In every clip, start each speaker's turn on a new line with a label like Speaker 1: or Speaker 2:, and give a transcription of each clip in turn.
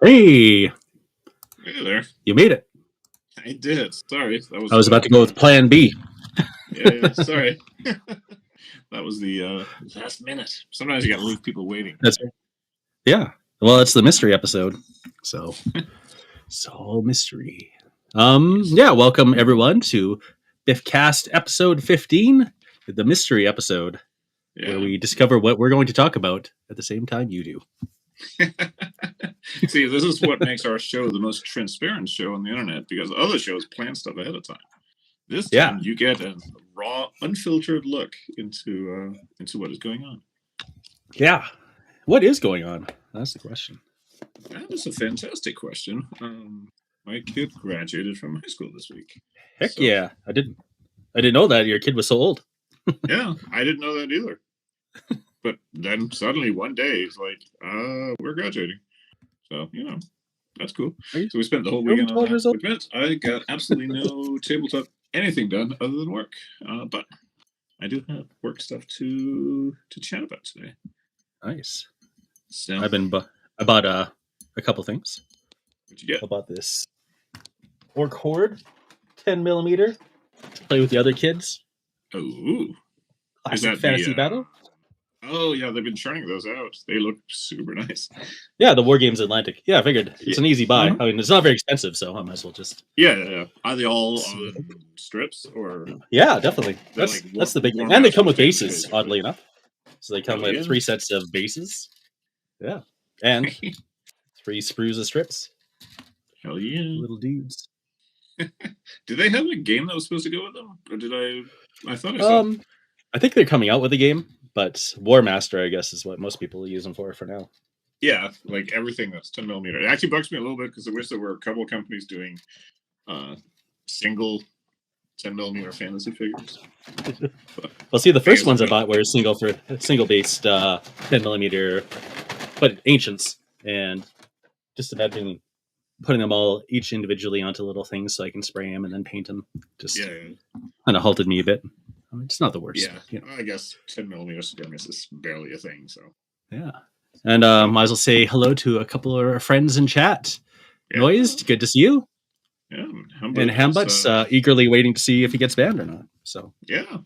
Speaker 1: Hey,
Speaker 2: Hey there.
Speaker 1: you made it.
Speaker 2: I did. Sorry.
Speaker 1: I was about to go with plan B.
Speaker 2: Yeah. Sorry. That was the last minute. Sometimes you got to leave people waiting.
Speaker 1: That's yeah. Well, it's the mystery episode, so mystery. Yeah. Welcome everyone to BIFcast episode 15, the mystery episode, where we discover what we're going to talk about at the same time you do.
Speaker 2: See, this is what makes our show the most transparent show on the internet, because other shows plan stuff ahead of time. This time, you get a raw, unfiltered look into what is going on.
Speaker 1: Yeah. What is going on? That's the question.
Speaker 2: That is a fantastic question. My kid graduated from high school this week.
Speaker 1: Heck so, yeah. I didn't know that your kid was so old.
Speaker 2: Yeah, I didn't know that either. But then suddenly one day he's like, we're graduating. So, that's cool. So we spent the whole weekend on that. Which meant I got absolutely no tabletop anything done other than work. But I do have work stuff to chat about today.
Speaker 1: Nice. So I bought a couple things.
Speaker 2: What'd you get?
Speaker 1: I bought this orc horde 10mm to play with the other kids.
Speaker 2: Oh,
Speaker 1: classic fantasy battle.
Speaker 2: Oh yeah, they've been churning those out. They look super nice.
Speaker 1: Yeah, the Wargames Atlantic. Yeah, I figured it's an easy buy. I mean, it's not very expensive, so I might as well just.
Speaker 2: Yeah. Are they all on strips or?
Speaker 1: Yeah, definitely. That's the big thing. And they come with bases, oddly enough. So they come with 3 sets of bases. Yeah, and 3 sprues of strips.
Speaker 2: Hell yeah,
Speaker 1: little dudes.
Speaker 2: Did they have a game that was supposed to go with them, or did I thought I saw.
Speaker 1: I think they're coming out with a game, but War Master, I guess, is what most people use them for now.
Speaker 2: Yeah, like everything that's 10mm. It actually bugs me a little bit because I wish there were a couple of companies doing single 10mm fantasy figures.
Speaker 1: Well, see, the first ones I bought were single based 10mm, but ancients, and just imagine putting them all each individually onto little things so I can spray them and then paint them. Just kind of halted me a bit. It's not the worst.
Speaker 2: Yeah, I guess 10mm skirmish is barely a thing. So
Speaker 1: yeah, and might as well say hello to a couple of our friends in chat. Yeah. Noised, good to see you.
Speaker 2: Yeah,
Speaker 1: and Hambut's eagerly waiting to see if he gets banned or not. So
Speaker 2: yeah,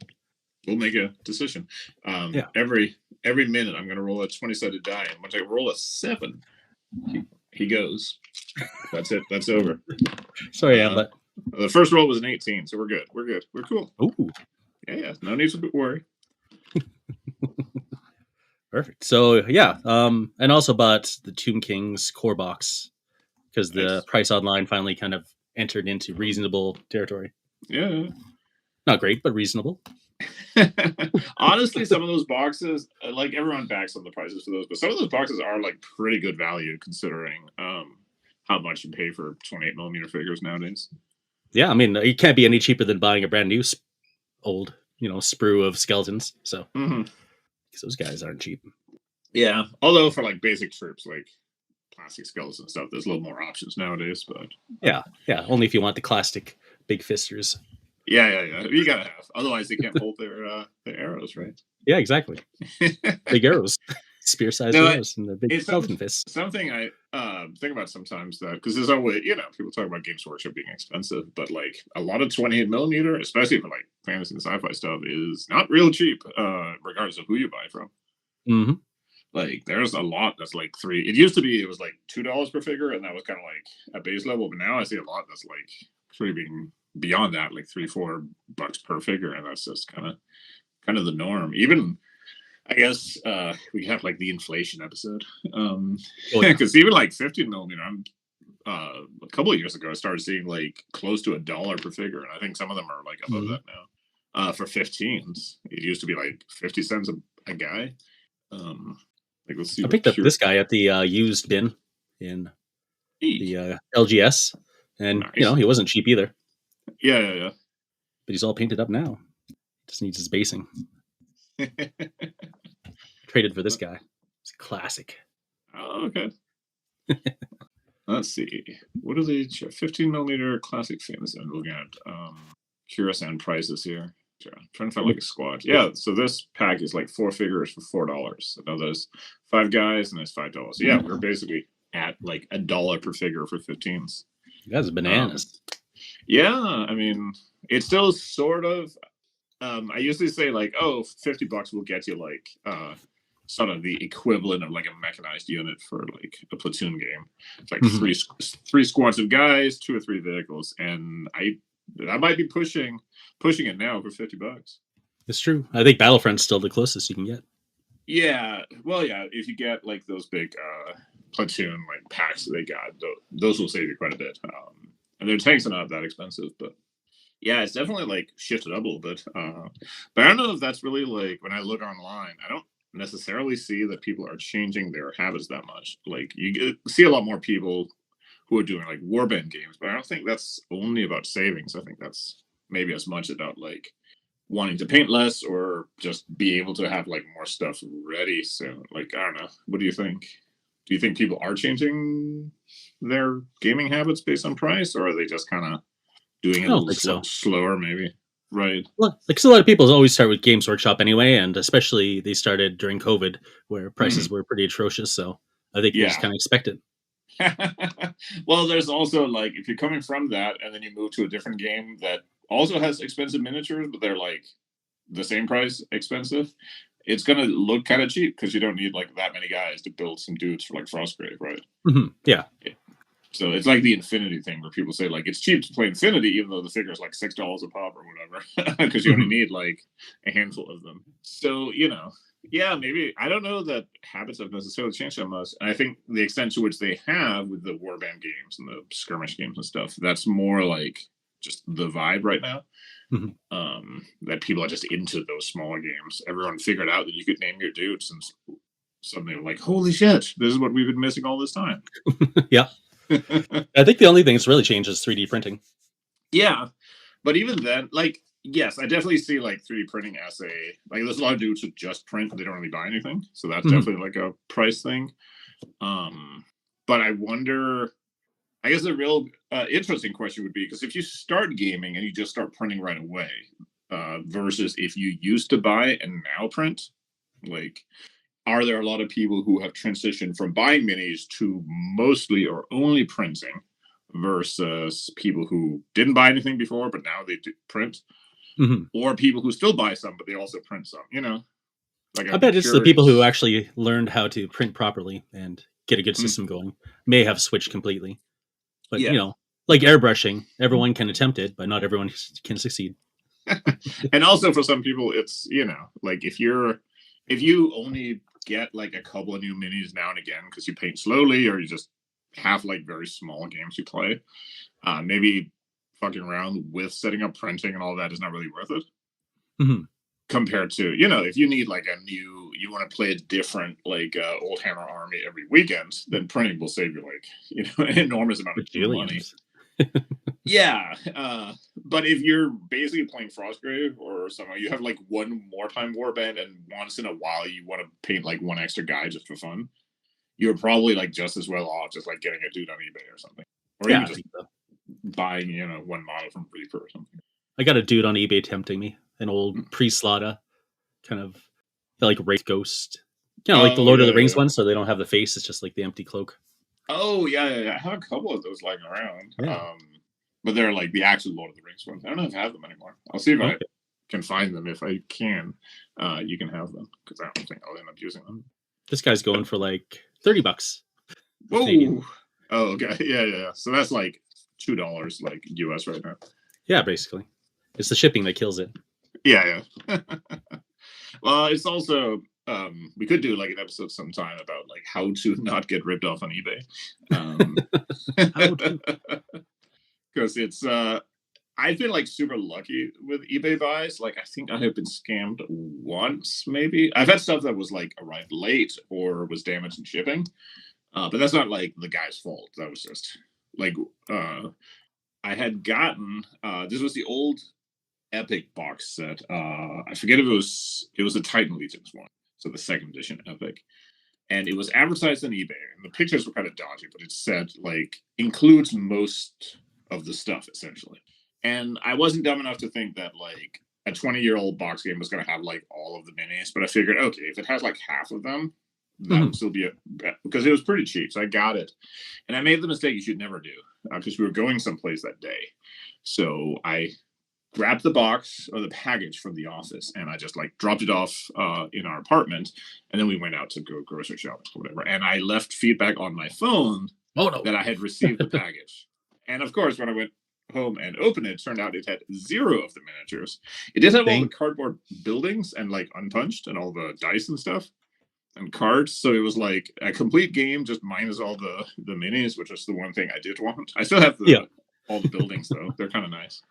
Speaker 2: we'll make a decision. Every minute I'm going to roll a 20-sided die, and once I roll a 7, he goes. That's it. That's over.
Speaker 1: Sorry, Hambut.
Speaker 2: The first roll was an 18, so we're good. We're cool.
Speaker 1: Ooh.
Speaker 2: Yeah. No need to worry.
Speaker 1: Perfect. So yeah, and also bought the Tomb King's core box because the price online finally kind of entered into reasonable territory.
Speaker 2: Yeah.
Speaker 1: Not great, but reasonable.
Speaker 2: Honestly, some of those boxes, like everyone backs on the prices for those, but some of those boxes are like pretty good value considering how much you pay for 28mm figures nowadays.
Speaker 1: Yeah, I mean, it can't be any cheaper than buying a brand new old, sprue of skeletons. So because those guys aren't cheap.
Speaker 2: Yeah, although for like basic troops, like plastic skeletons and stuff, there's a little more options nowadays. But
Speaker 1: yeah, only if you want the classic big fisters.
Speaker 2: Yeah. You gotta have, otherwise they can't hold their arrows, right?
Speaker 1: Yeah, exactly. Big arrows, spear-sized arrows, and the big skeleton fists.
Speaker 2: Something I think about sometimes that because there's always people talk about Games Workshop being expensive, but like a lot of 28mm, especially for like fantasy and sci-fi stuff, is not real cheap, regardless of who you buy from.
Speaker 1: Mm-hmm.
Speaker 2: Like there's a lot that's like $3. It used to be it was like $2 per figure, and that was kind of like a base level. But now I see a lot that's like being beyond that, like $3-4 per figure, and that's just kind of the norm. Even I guess we have like the inflation episode, because even like 15mm, a couple of years ago, I started seeing like close to $1 per figure, and I think some of them are like above that now. For 15s, it used to be like 50 cents a guy. Like let's see.
Speaker 1: I picked up this guy at the used bin in the LGS, and he wasn't cheap either.
Speaker 2: Yeah.
Speaker 1: But he's all painted up now. Just needs his basing. Traded for this guy. It's a classic.
Speaker 2: Oh, okay. Let's see. What are the 15mm classic fantasy? I'm looking at Curaçao prices here. I'm trying to find like a squad. Yeah, so this pack is like 4 figures for $4. So now there's 5 guys and there's $5. So yeah, we're basically at like $1 per figure for 15s.
Speaker 1: That's bananas.
Speaker 2: Yeah, I mean, it's still sort of. I usually say like, oh, $50 will get you like sort of the equivalent of like a mechanized unit for like a platoon game. It's like
Speaker 1: Mhm.
Speaker 2: three squads of guys, 2 or 3 vehicles, and I might be pushing it now for $50.
Speaker 1: It's true. I think Battlefront's still the closest you can get.
Speaker 2: Yeah, well, yeah, if you get like those big platoon like packs that they got, those will save you quite a bit. And their tanks are not that expensive, but yeah, it's definitely like shifted up a little bit. But I don't know if that's really like when I look online, I don't necessarily see that people are changing their habits that much. Like see a lot more people who are doing like warband games, but I don't think that's only about savings. I think that's maybe as much about like wanting to paint less or just be able to have like more stuff ready. So like I don't know. What do you think? Do you think people are changing their gaming habits based on price, or are they just kind of doing
Speaker 1: I
Speaker 2: it a
Speaker 1: don't
Speaker 2: little
Speaker 1: think so.
Speaker 2: slower, maybe? Right.
Speaker 1: Well, like, 'cause a lot of people always start with Games Workshop anyway, and especially they started during COVID, where
Speaker 2: Mhm.
Speaker 1: prices were pretty atrocious. So I think they just
Speaker 2: Yeah.
Speaker 1: kind of expect it.
Speaker 2: Well, there's also like if you're coming from that and then you move to a different game that also has expensive miniatures, but they're like the same price expensive, it's gonna look kind of cheap because you don't need like that many guys to build some dudes for like Frostgrave, right?
Speaker 1: Yeah.
Speaker 2: Yeah. So it's like the Infinity thing where people say like it's cheap to play Infinity even though the figure is like $6 a pop or whatever because you only
Speaker 1: Mhm.
Speaker 2: need like a handful of them. So yeah, maybe I don't know that habits have necessarily changed that much. And I think the extent to which they have with the warband games and the skirmish games and stuff, that's more like just the vibe right now.
Speaker 1: Mhm.
Speaker 2: That people are just into those smaller games. Everyone figured out that you could name your dudes and suddenly like, holy shit, this is what we've been missing all this time.
Speaker 1: Yeah. I think the only thing that's really changed is 3D printing.
Speaker 2: Yeah, but even then, like, yes, I definitely see like 3D printing as a like. There's a lot of dudes who just print; they don't really buy anything, so that's
Speaker 1: Mhm.
Speaker 2: definitely like a price thing. Um, but I wonder. I guess the real interesting question would be because if you start gaming and you just start printing right away, versus if you used to buy and now print, like, are there a lot of people who have transitioned from buying minis to mostly or only printing versus people who didn't buy anything before but now they do print,
Speaker 1: Mhm.
Speaker 2: or people who still buy some but they also print some, like
Speaker 1: I
Speaker 2: I'd be
Speaker 1: bet it's the people who
Speaker 2: curious.
Speaker 1: actually learned how to print properly and get a good
Speaker 2: Mm,
Speaker 1: system going may have switched completely. But,
Speaker 2: yeah.
Speaker 1: like airbrushing, everyone can attempt it, but not everyone can succeed.
Speaker 2: And also for some people it's like if you only get like a couple of new minis now and again because you paint slowly or you just have like very small games you play, maybe fucking around with setting up printing and all that is not really worth it
Speaker 1: Mhm.
Speaker 2: compared to if you need like you want to play a different like old hammer army every weekend, then printing will save you like an enormous amount of money.
Speaker 1: Bajillions.
Speaker 2: Yeah, but if you're basically playing Frostgrave or something, you have like one more time warband, and once in a while you want to paint like one extra guy just for fun, you're probably like just as well off just like getting a dude on eBay or something, or
Speaker 1: Yeah,
Speaker 2: even
Speaker 1: I
Speaker 2: just
Speaker 1: think so.
Speaker 2: buying one model from Reaper or something.
Speaker 1: I got a dude on eBay tempting me, an old pre-Slaughter kind of like Wraith Ghost. Like the
Speaker 2: Oh
Speaker 1: Lord of
Speaker 2: yeah,
Speaker 1: the
Speaker 2: yeah,
Speaker 1: Rings
Speaker 2: yeah.
Speaker 1: one, so they don't have the face, it's just like the empty cloak.
Speaker 2: Oh yeah, yeah, yeah. I have a couple of those lying around.
Speaker 1: Yeah.
Speaker 2: But they're like the actual Lord of the Rings ones. I don't know if I have them anymore. I'll see if I
Speaker 1: Okay.
Speaker 2: can find them. If I can, you can have them because I don't think I'll end up using them.
Speaker 1: This guy's
Speaker 2: But
Speaker 1: going for like $30 Canadian.
Speaker 2: whoa, oh okay, yeah, yeah, yeah. So that's like $2 like US right now.
Speaker 1: Yeah, basically. It's the shipping that kills it.
Speaker 2: Yeah, yeah. Well, it's also we could do like an episode sometime about like how to not get ripped off on eBay.
Speaker 1: How to?
Speaker 2: Because it's I've been like super lucky with eBay buys. Like I think I have been scammed once, maybe. I've had stuff that was like arrived late or was damaged in shipping. But that's not like the guy's fault. That was just like uh I had gotten this was the old Epic box set. I forget if it was a Titan Legions one. So the second edition Epic. And it was advertised on eBay, and the pictures were kind of dodgy, but it said like includes most of the stuff essentially. And I wasn't dumb enough to think that like a 20-year-old box game was going to have like all of the minis, but I figured, okay, if it has like half of them, that would still be because it was pretty cheap. So I got it, and I made the mistake you should never do because we were going someplace that day. So I grabbed the box or the package from the office and I just like dropped it off in our apartment, and then we went out to go grocery shopping or whatever. And I left feedback on my phone that I had received the package. And of course, when I went home and opened it, it turned out it had 0 of the miniatures. It did have all the cardboard buildings and like unpunched and all the dice and stuff and cards. So it was like a complete game, just minus all the minis, which is the one thing I did want. I still have all the buildings though. They're kind of nice.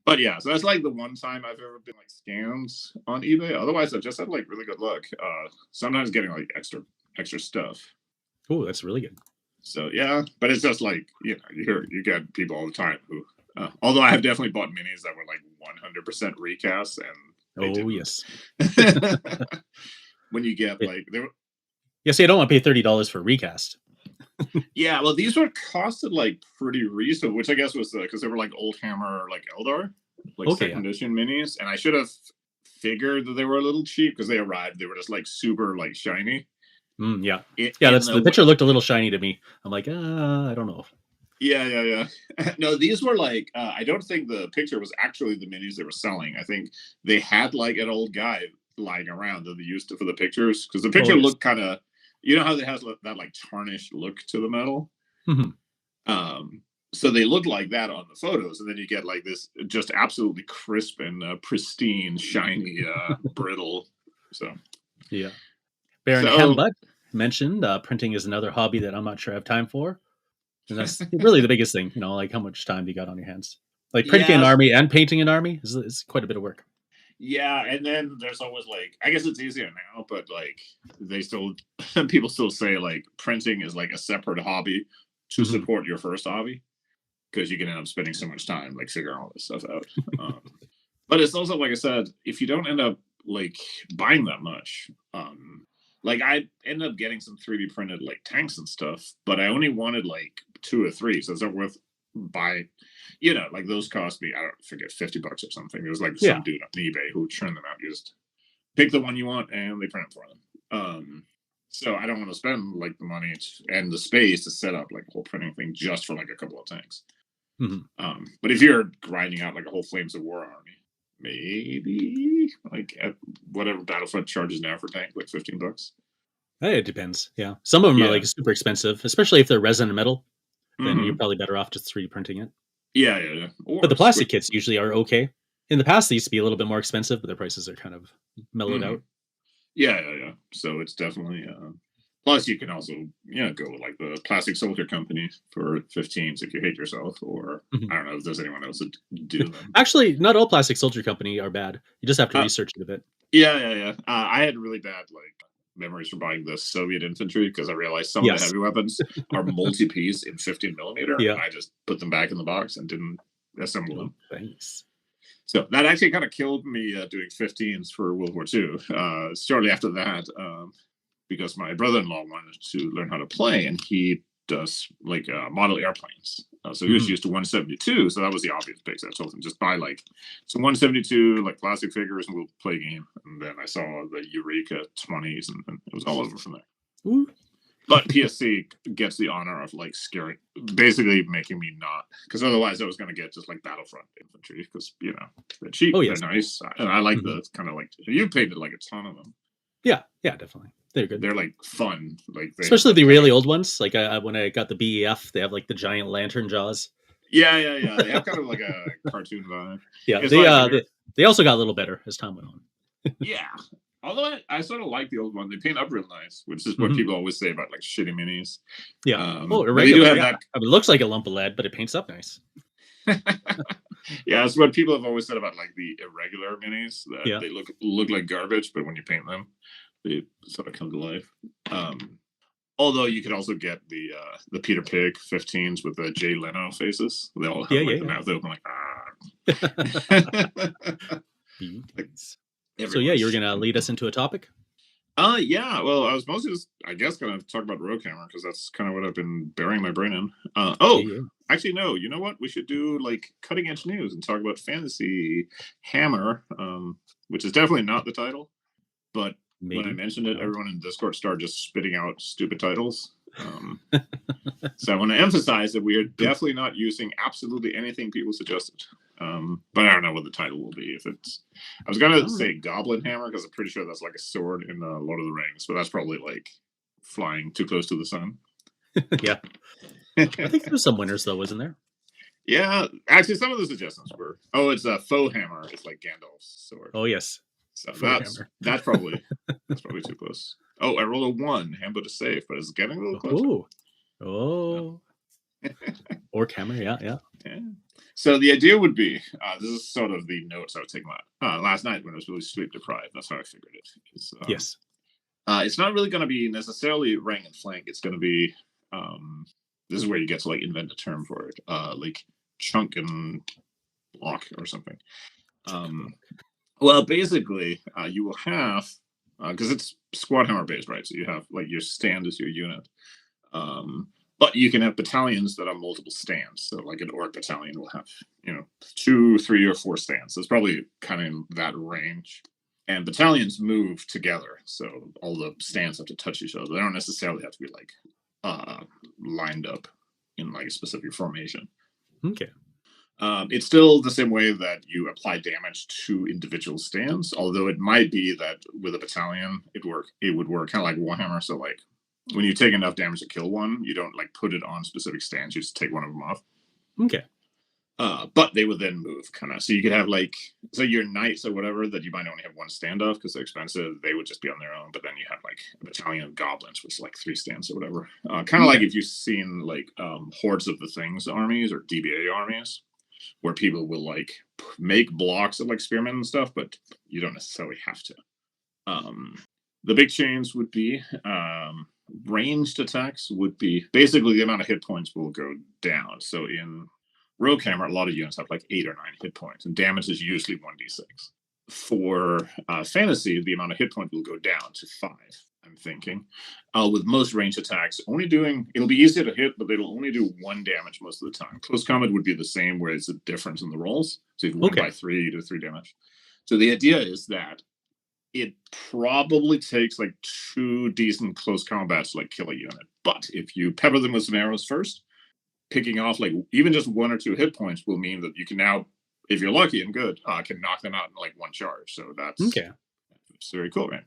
Speaker 2: But yeah, so that's like the one time I've ever been like scammed on eBay. Otherwise, I've just had like really good luck. Sometimes getting like extra stuff.
Speaker 1: Oh, that's really good.
Speaker 2: So yeah, but it's just like, you know, you get people all the time who, although I have definitely bought minis that were like 100% recasts, and
Speaker 1: yes.
Speaker 2: When you get like
Speaker 1: you don't want to pay $30 for a recast.
Speaker 2: Yeah, well, these were costed like pretty reasonable, which I guess was because they were like Old Hammer, like Eldar, like second edition minis, and I should have figured that they were a little cheap because they arrived. They were just like super like shiny.
Speaker 1: That's the picture looked a little shiny to me. I'm like, I don't know.
Speaker 2: Yeah. No, these were like I don't think the picture was actually the minis they were selling. I think they had like an old guy lying around that they used for the pictures, because the picture looked kind of, you know how it has that like tarnished look to the metal. So they look like that on the photos, and then you get like this just absolutely crisp and pristine, shiny, brittle. So
Speaker 1: yeah. Baron Hambut mentioned printing is another hobby that I'm not sure I have time for. And that's really the biggest thing, you know, like how much time do you got on your hands? Like printing an army and painting an army is quite a bit of work.
Speaker 2: Yeah, and then there's always like, I guess it's easier now, but like people still say like printing is like a separate hobby to support your first hobby, because you can end up spending so much time like figuring all this stuff out. But it's also, like I said, if you don't end up like buying that much, like I ended up getting some 3D printed like tanks and stuff, but I only wanted like 2 or 3, so it's not worth buying. You know, like those cost me, I don't forget, $50 or something. There was like some dude on eBay who churned them out. You just pick the one you want and they print it for them. So I don't want to spend like the money and the space to set up like a whole printing thing just for like a couple of tanks. But if you're grinding out like a whole Flames of War army, maybe like at whatever Battlefront charges now for tank, like $15.
Speaker 1: Hey, it depends. Yeah, some of them are like super expensive, especially if they're resin and metal. Then you're probably better off just 3D printing it.
Speaker 2: Yeah.
Speaker 1: But the plastic kits usually are okay. In the past, they used to be a little bit more expensive, but their prices are kind of mellowed out.
Speaker 2: Yeah. So it's definitely. Plus, you can also, go with like the Plastic Soldier Company for 15s if you hate yourself, or I don't know if there's anyone else that do them.
Speaker 1: Actually, not all Plastic Soldier Company are bad. You just have to research it a bit.
Speaker 2: Yeah. I had really bad like memories for buying the Soviet infantry, because I realized some of the heavy weapons are multi-piece in 15mm. And I just put them back in the box and didn't assemble them.
Speaker 1: Thanks.
Speaker 2: So that actually kind of killed me doing 15s for World War II. Shortly after that, because my brother-in-law wanted to learn how to play, and he does like model airplanes. So he was used to 172, so that was the obvious pick. So I told him, just buy like some 172 like plastic figures and we'll play a game. And then I saw the Eureka 20s, and it was all over from there. But PSC gets the honor of like basically making me not, because otherwise I was going to get just like Battlefront infantry, because they're cheap, they're nice, and I like the kind of like, you painted like a ton of them.
Speaker 1: Yeah, definitely. They're good.
Speaker 2: They're like fun, like
Speaker 1: especially the really old ones. Like when I got the BEF, they have like the giant lantern jaws.
Speaker 2: Yeah. They have kind of like a cartoon vibe.
Speaker 1: Yeah, they also got a little better as time went on.
Speaker 2: Yeah, although I sort of like the old one. They paint up real nice, which is what people always say about like shitty minis.
Speaker 1: Yeah, irregular. I mean, it looks like a lump of lead, but it paints up nice.
Speaker 2: Yeah, that's what people have always said about like the irregular minis. That they look like garbage, but when you paint them, they sort of come to life. Although you could also get the Peter Pig 15s with the Jay Leno faces. They all have the mouth open like
Speaker 1: So you were gonna lead us into a topic.
Speaker 2: Yeah. Well, I was mostly just, I guess, gonna talk about Roguehammer, because that's kind of what I've been burying my brain in. Actually, no. You know what? We should do like cutting edge news and talk about Fantasy Hammer, which is definitely not the title, but when I
Speaker 1: Maybe.
Speaker 2: mentioned it, everyone in Discord started just spitting out stupid titles. So I want to emphasize that we are definitely not using absolutely anything people suggested. But I don't know what the title will be. If it's, I was gonna say Goblin Hammer because I'm pretty sure that's like a sword in Lord of the Rings, but that's probably like flying too close to the sun.
Speaker 1: Yeah. I think there's some winners though, isn't there?
Speaker 2: Yeah, actually, some of the suggestions were, oh, it's a faux hammer. It's like Gandalf's sword.
Speaker 1: Oh yes.
Speaker 2: So
Speaker 1: Faux
Speaker 2: that's probably too close. Oh, I rolled a 1. Hambut is safe, but it's getting a little closer.
Speaker 1: Ooh. Oh. Or hammer, yeah.
Speaker 2: Yeah. So the idea would be, this is sort of the notes I was taking last night when I was really sleep deprived. That's how I figured it.
Speaker 1: Yes.
Speaker 2: It's not really going to be necessarily rank and flank. It's going to be, this is where you get to like invent a term for it, like chunk and block or something. Well, basically, you will have, because it's squad hammer based, right? So you have like your stand is your unit. But you can have battalions that are multiple stands. So like an orc battalion will have, 2, 3, or 4 stands. So it's probably kind of in that range. And battalions move together. So all the stands have to touch each other. They don't necessarily have to be like lined up in like a specific formation.
Speaker 1: Okay.
Speaker 2: It's still the same way that you apply damage to individual stands, although it might be that with a battalion, it would work kind of like Warhammer. So like when you take enough damage to kill one, you don't like put it on specific stands. You just take one of them off.
Speaker 1: Okay.
Speaker 2: But they would then move kind of. So you could have like, so your knights or whatever that you might only have one standoff because they're expensive. They would just be on their own. But then you have like a battalion of goblins, which is like 3 stands or whatever. Kind of like if you've seen like Hordes of the Things armies or DBA armies, where people will like make blocks of like spearmen and stuff, but you don't necessarily have to. The big change would be ranged attacks would be basically the amount of hit points will go down. So in Rogue Hammer, a lot of units have like 8 or 9 hit points, and damage is usually 1d6. For fantasy, the amount of hit points will go down to 5. I'm thinking, with most range attacks, it'll be easier to hit, but it'll only do 1 damage most of the time. Close combat would be the same, where it's a difference in the rolls. So if you 1 by 3, you do 3 damage. So the idea is that it probably takes like 2 decent close combats to like kill a unit. But if you pepper them with some arrows first, picking off like even just 1 or 2 hit points will mean that you can now, if you're lucky and good, can knock them out in like 1 charge. So that's very cool, right?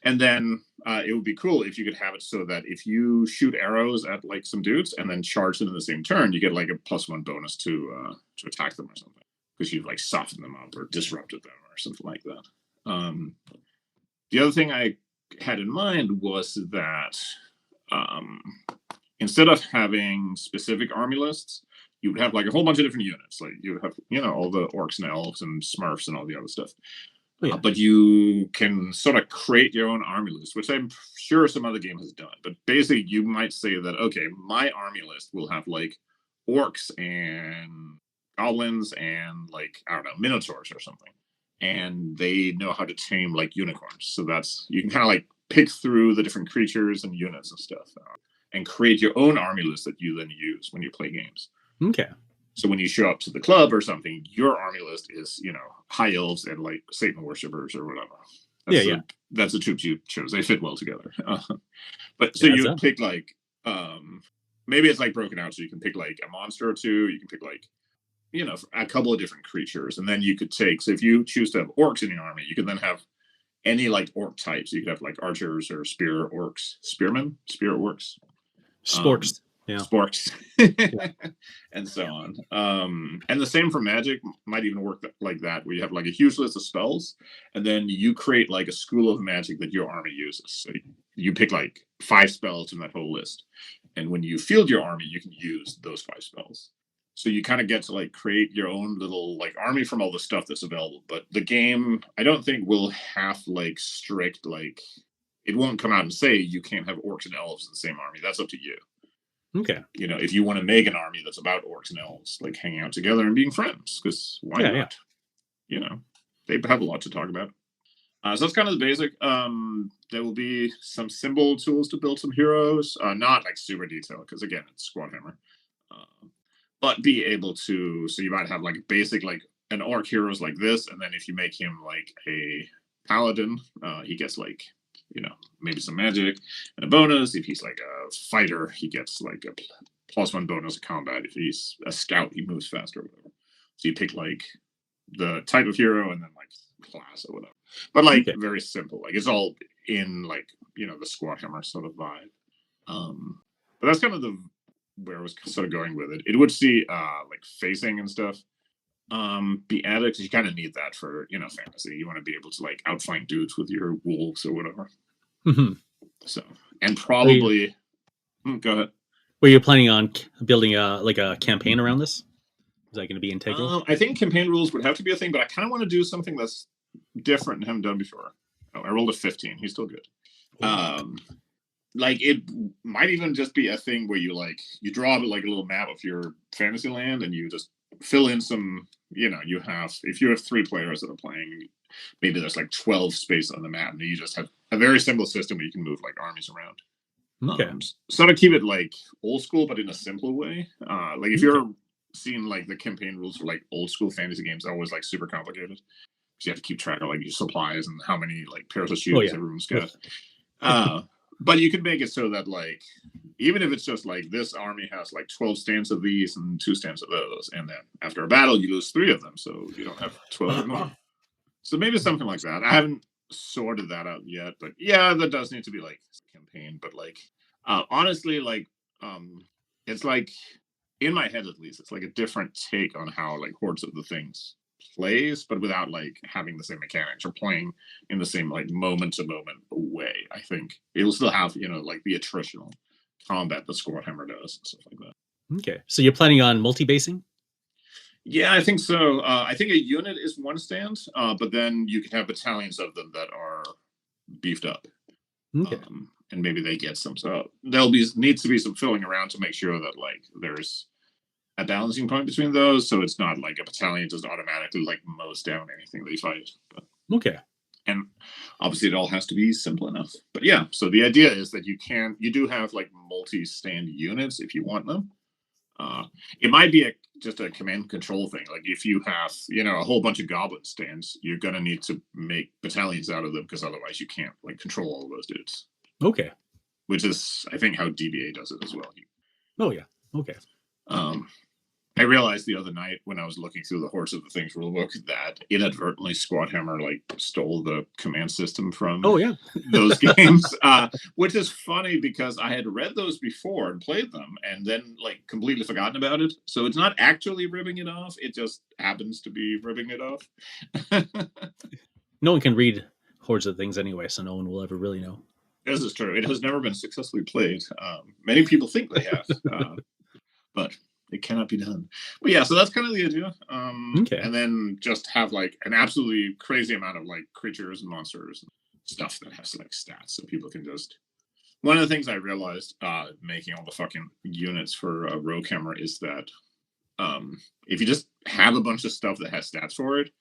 Speaker 2: And then it would be cool if you could have it so that if you shoot arrows at like some dudes and then charge them in the same turn, you get like a +1 bonus to attack them or something, because you've like softened them up or disrupted them or something like that. The other thing I had in mind was that instead of having specific army lists, you would have like a whole bunch of different units. Like you would have, all the orcs and elves and smurfs and all the other stuff. But you can sort of create your own army list, which I'm sure some other game has done. But basically, you might say that, okay, my army list will have like orcs and goblins and like, I don't know, minotaurs or something. And they know how to tame like unicorns. So you can kind of like pick through the different creatures and units and stuff and create your own army list that you then use when you play games.
Speaker 1: Okay.
Speaker 2: So when you show up to the club or something, your army list is, high elves and like Satan worshippers or whatever. That's the troops you chose. They fit well together. But so you pick like, maybe it's like broken out. So you can pick like a monster or 2. You can pick like, a couple of different creatures. And then you could take, so if you choose to have orcs in your army, you can then have any like orc types. You could have like archers or spear orcs, spearmen, spear orcs.
Speaker 1: Sporks.
Speaker 2: Sporks. And so on. And the same for magic might even work like that, where you have like a huge list of spells, and then you create like a school of magic that your army uses. So you pick like 5 spells from that whole list. And when you field your army, you can use those 5 spells. So you kind of get to like create your own little like army from all the stuff that's available. But the game, I don't think will have like strict, like it won't come out and say you can't have orcs and elves in the same army. That's up to you.
Speaker 1: Okay.
Speaker 2: If you want to make an army that's about orcs and elves, like hanging out together and being friends, because why not? They have a lot to talk about. So that's kind of the basic. There will be some symbol tools to build some heroes. Not like super detailed, because again, it's Squad Hammer. But be able to, so you might have like basic, like an orc heroes like this, and then if you make him like a paladin, he gets like maybe some magic and a bonus. If he's like a fighter, he gets like a +1 bonus to combat. If he's a scout, he moves faster or whatever. So you pick like the type of hero and then like class or whatever. But like very simple. Like it's all in like the Squad Hammer sort of vibe. But that's kind of where I was sort of going with it. It would see like facing and stuff be added because you kind of need that for fantasy. You want to be able to like outflank dudes with your wolves or whatever.
Speaker 1: Mm-hmm.
Speaker 2: So and probably go ahead.
Speaker 1: Were you planning on building a campaign around this? Is that going to be integral?
Speaker 2: I think campaign rules would have to be a thing, but I kind of want to do something that's different and haven't done before. Oh, I rolled a 15. He's still good. Like it might even just be a thing where you draw like a little map of your fantasy land and you just fill in some, if you have 3 players that are playing, maybe there's like 12 space on the map and you just have a very simple system where you can move like armies around.
Speaker 1: Okay.
Speaker 2: Sort of keep it like old school, but in a simpler way. Like if you're seeing like the campaign rules for like old school fantasy games, they're always like super complicated. Because you have to keep track of like your supplies and how many like pairs of shoes everyone's got. But you can make it so that like even if it's just like this army has like 12 stands of these and 2 stands of those, and then after a battle you lose 3 of them, so you don't have 12 anymore. So maybe something like that. I haven't sorted that out yet, but yeah, that does need to be like a campaign. But like honestly, like it's like in my head at least, it's like a different take on how like Hordes of the Things plays, but without like having the same mechanics or playing in the same like moment to moment way. I think it'll still have like the attritional combat that Squad Hammer does and stuff like that.
Speaker 1: Okay, so you're planning on multi-basing?
Speaker 2: Yeah, I think so. I think a unit is 1 stand, but then you can have battalions of them that are beefed up.
Speaker 1: Okay.
Speaker 2: And maybe they get some. So needs to be some filling around to make sure that like there's a balancing point between those, so it's not like a battalion just automatically like mows down anything they fight. But,
Speaker 1: okay.
Speaker 2: And obviously it all has to be simple enough. But yeah, so the idea is that you do have like multi-stand units if you want them. It might be just a command and control thing. Like if you have a whole bunch of goblin stands, you're gonna need to make battalions out of them because otherwise you can't like control all of those dudes.
Speaker 1: Okay.
Speaker 2: Which is I think how DBA does it as well.
Speaker 1: Oh yeah. Okay.
Speaker 2: I realized the other night when I was looking through the Hordes of the Things rulebook that inadvertently Squad Hammer like stole the command system from those games, which is funny because I had read those before and played them and then like completely forgotten about it. So it's not actually ripping it off; it just happens to be ripping it off.
Speaker 1: No one can read Hordes of Things anyway, so no one will ever really know.
Speaker 2: This is true. It has never been successfully played. Many people think they have, but it cannot be done. But yeah, so that's kind of the idea. And then just have like an absolutely crazy amount of like creatures and monsters and stuff that has like stats, so people can just. One of the things I realized making all the fucking units for Rogue Hammer is that if you just have a bunch of stuff that has stats for it,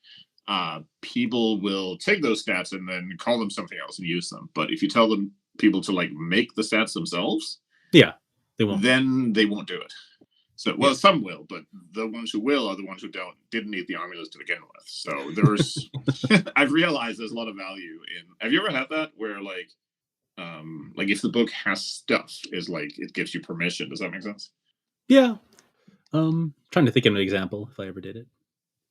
Speaker 2: people will take those stats and then call them something else and use them. But if you tell people to like make the stats themselves, they won't. Then they won't do it. So, some will, but the ones who will are the ones who didn't need the army list to begin with. So there's, I've realized there's a lot of value in. Have you ever had that where like if the book has stuff, is like it gives you permission? Does that make sense?
Speaker 1: Yeah. Trying to think of an example if I ever did it.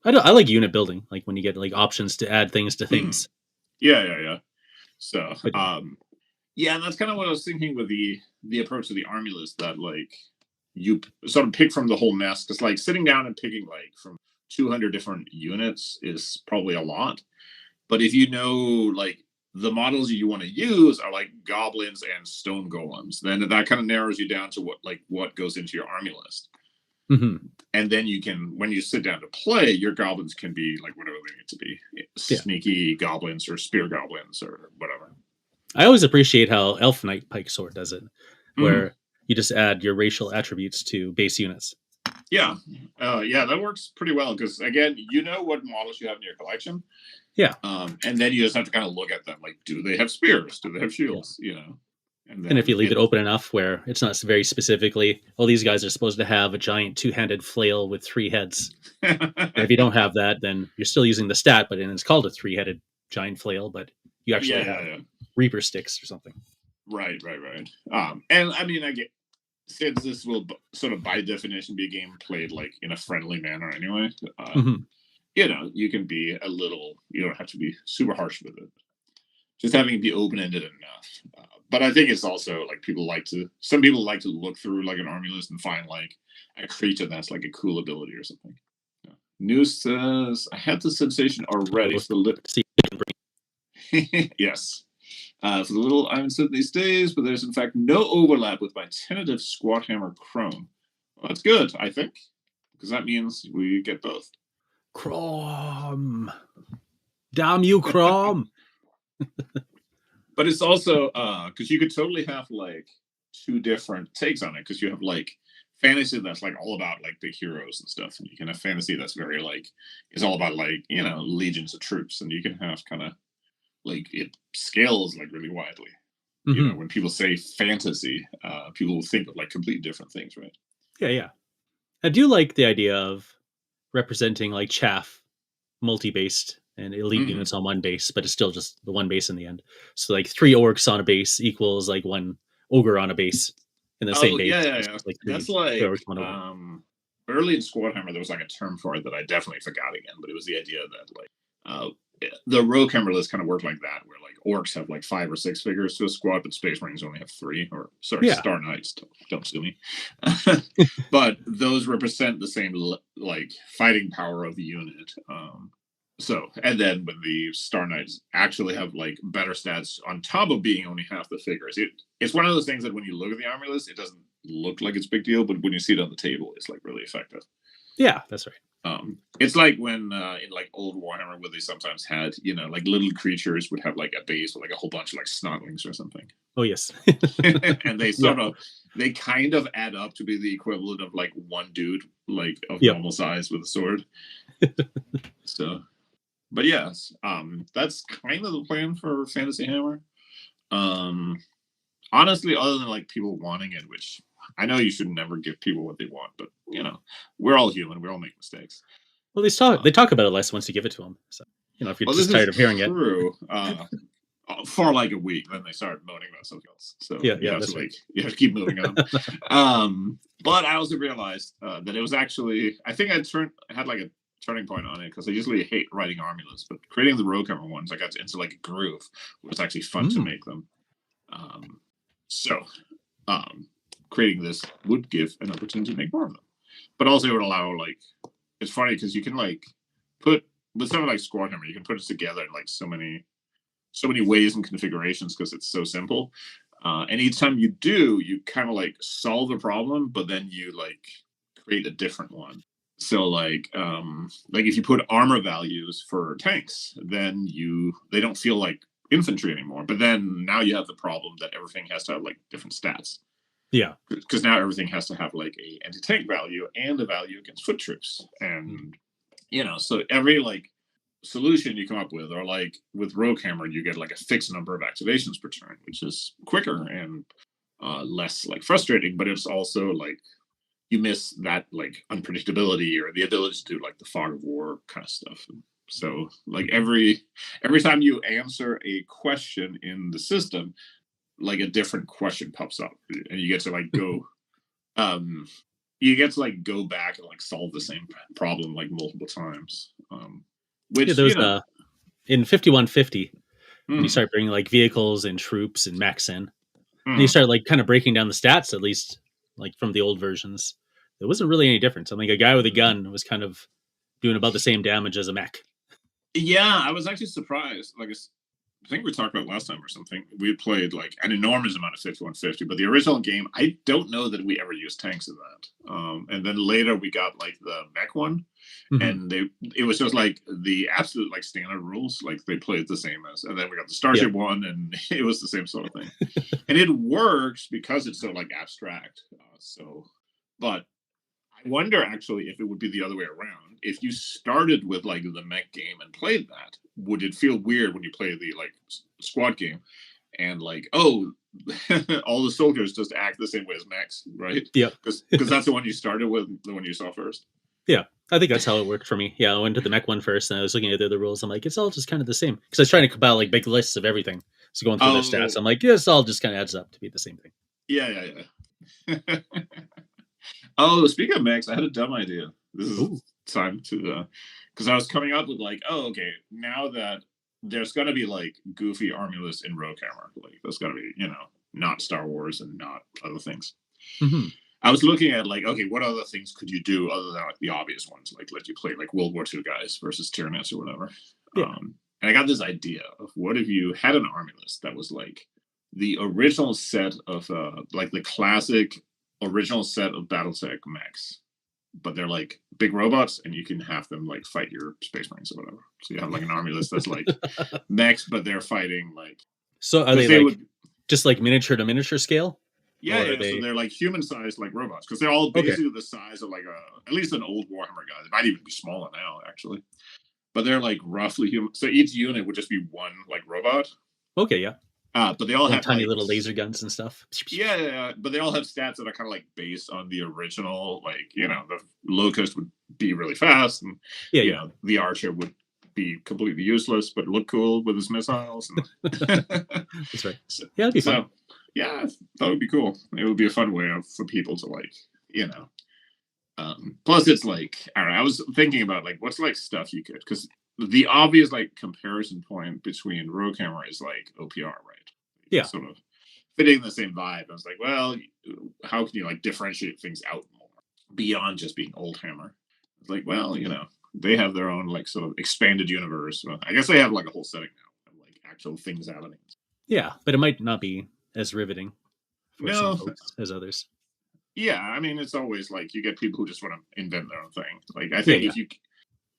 Speaker 1: I like unit building, like when you get like options to add things to things.
Speaker 2: Yeah. So, and that's kind of what I was thinking with the approach to the army list, that like. You sort of pick from the whole mess, because like sitting down and picking like from 200 different units is probably a lot. But if you know like the models you want to use are like goblins and stone golems, then that kind of narrows you down to what goes into your army list.
Speaker 1: Mm-hmm.
Speaker 2: And then you can, when you sit down to play, your goblins can be like whatever they need to be, sneaky goblins or spear goblins or whatever.
Speaker 1: I always appreciate how Elf Knight Pike Sword does it, where you just add your racial attributes to base units.
Speaker 2: Yeah, that works pretty well because again, you know what models you have in your collection.
Speaker 1: Yeah,
Speaker 2: and then you just have to kind of look at them, like, do they have spears? Do they have shields? You know,
Speaker 1: and if you leave it open enough where it's not very specifically, these guys are supposed to have a giant 2-handed flail with 3 heads. And if you don't have that, then you're still using the stat, but then it's called a 3-headed giant flail, but you actually have. Reaper sticks or something.
Speaker 2: Right. And I mean, I get, since this will sort of by definition be a game played like in a friendly manner anyway, you can be a little, you don't have to be super harsh with it. Just having it be open-ended enough. But I think it's also like some people like to look through like an army list and find like a creature that's like a cool ability or something. News says, I had the sensation already for yes. For the little I haven't said these days, but there's in fact no overlap with my tentative Squat Hammer Chrome. Well, that's good, I think, because that means we get both.
Speaker 1: Chrome. Damn you, Chrome.
Speaker 2: But it's also because you could totally have like two different takes on it, because you have like fantasy that's like all about like the heroes and stuff, and you can have fantasy that's very like it's all about like legions of troops, and you can have kind of like it scales like really widely. When people say fantasy, people will think of like completely different things, right?
Speaker 1: Yeah. I do like the idea of representing like chaff multi-based and elite units on one base, but it's still just the one base in the end. So like 3 orcs on a base equals like 1 ogre on a base in the same base.
Speaker 2: Yeah. Like that's like early in Squad Hammer, there was like a term for it that I definitely forgot again, but it was the idea that like the Rogue Hammer list kind of worked like that, where like orcs have like 5 or 6 figures to a squad, but Space Marines only have 3, or sorry, Star Knights, don't sue me. But those represent the same like fighting power of the unit. So, and then when the Star Knights actually have like better stats on top of being only half the figures, it's one of those things that when you look at the army list, it doesn't look like it's a big deal, but when you see it on the table, it's like really effective.
Speaker 1: Yeah, that's right.
Speaker 2: It's like when in like old Warhammer, where they sometimes had like little creatures would have like a base with like a whole bunch of like snotlings or something.
Speaker 1: Oh yes.
Speaker 2: And they they kind of add up to be the equivalent of like one dude like of normal size with a sword. So, but yes, that's kind of the plan for Fantasy Hammer. Honestly, other than like people wanting it, which I know you should never give people what they want, but we're all human. We all make mistakes.
Speaker 1: Well, they talk about it less once you give it to them. So if you're just tired of hearing it,
Speaker 2: for like a week, then they start moaning about something else. So
Speaker 1: you have to
Speaker 2: you have to keep moving on. But I also realized that it was actually, I think I had like a turning point on it, because I usually hate writing army lists, but creating the Rogue Hammer ones, I got into like a groove where it's actually fun to make them. Creating this would give an opportunity to make more of them, but also it would allow like, it's funny because you can like put with something like Squad Hammer, you can put it together in like so many ways and configurations because it's so simple. And each time you do, you kind of like solve the problem, but then you like create a different one. So like if you put armor values for tanks, then they don't feel like infantry anymore. But then now you have the problem that everything has to have like different stats.
Speaker 1: Yeah,
Speaker 2: because now everything has to have like a anti-tank value and a value against foot troops, and so every like solution you come up with, or like with Rogue Hammer, you get like a fixed number of activations per turn, which is quicker and less like frustrating, but it's also like you miss that like unpredictability or the ability to do like the fog of war kind of stuff. So like every time you answer a question in the system, like a different question pops up, and you get to like go go back and like solve the same problem like multiple times. Which
Speaker 1: in 5150 you start bringing like vehicles and troops and mechs in, and you start like kind of breaking down the stats, at least like from the old versions. There wasn't really any difference. I mean, a guy with a gun was kind of doing about the same damage as a mech.
Speaker 2: Yeah, I was actually surprised. Like, I think we talked about last time or something. We had played like an enormous amount of 5150, but the original game, I don't know that we ever used tanks in that. And then later we got like the mech one, and it was just like the absolute like standard rules, like they played the same as. And then we got the Starship one, and it was the same sort of thing. And it works because it's so like abstract. But I wonder actually if it would be the other way around. If you started with like the mech game and played that, would it feel weird when you play the like squad game and like, oh, all the soldiers just act the same way as mechs, right?
Speaker 1: Yeah,
Speaker 2: because that's the one you started with, the one you saw first.
Speaker 1: Yeah, I think that's how it worked for me. Yeah, I went to the mech one first, and I was looking at the other rules. I'm like, it's all just kind of the same, because I was trying to compile like big lists of everything. So going through their stats, I'm like, this all just kind of adds up to be the same thing.
Speaker 2: Yeah. Oh, speaking of mechs, I had a dumb idea. This is time to because I was coming up with like, oh, okay, now that there's gonna be like goofy army lists in Rogue Hammer, like there's gonna be, not Star Wars and not other things.
Speaker 1: Mm-hmm.
Speaker 2: I was looking at like, okay, what other things could you do other than like the obvious ones, like let you play like World War II guys versus Tyranids or whatever.
Speaker 1: Yeah.
Speaker 2: And I got this idea of what if you had an army list that was like the original set of like the classic original set of BattleTech mechs, but they're like big robots and you can have them like fight your space marines or whatever. So you have like an army list that's like mechs, but they're fighting like.
Speaker 1: So are they like just like miniature to miniature scale?
Speaker 2: Yeah. So they're like human sized like robots because they're all basically the size of like at least an old Warhammer guy. They might even be smaller now actually, but they're like roughly human. So each unit would just be one like robot.
Speaker 1: Okay, yeah.
Speaker 2: But they all
Speaker 1: like
Speaker 2: have
Speaker 1: tiny little laser guns and stuff.
Speaker 2: Yeah, but they all have stats that are kind of like based on the original. Like the Locust would be really fast, and the Archer would be completely useless, but look cool with his missiles. And
Speaker 1: that's right. Yeah, that'd be fun.
Speaker 2: Yeah, that would be cool. It would be a fun way for people to like, plus it's like, I don't know, I was thinking about like what's like stuff you could, because the obvious like comparison point between Rogue Hammer is like OPR, right?
Speaker 1: Yeah.
Speaker 2: Sort of fitting the same vibe. I was like, well, how can you like differentiate things out more beyond just being old Hammer? It's like, well, they have their own like sort of expanded universe. Well, I guess they have like a whole setting now of like actual things happening.
Speaker 1: Yeah, but it might not be as riveting for some folks as others.
Speaker 2: Yeah, I mean, it's always like you get people who just want to invent their own thing. Like I think if you,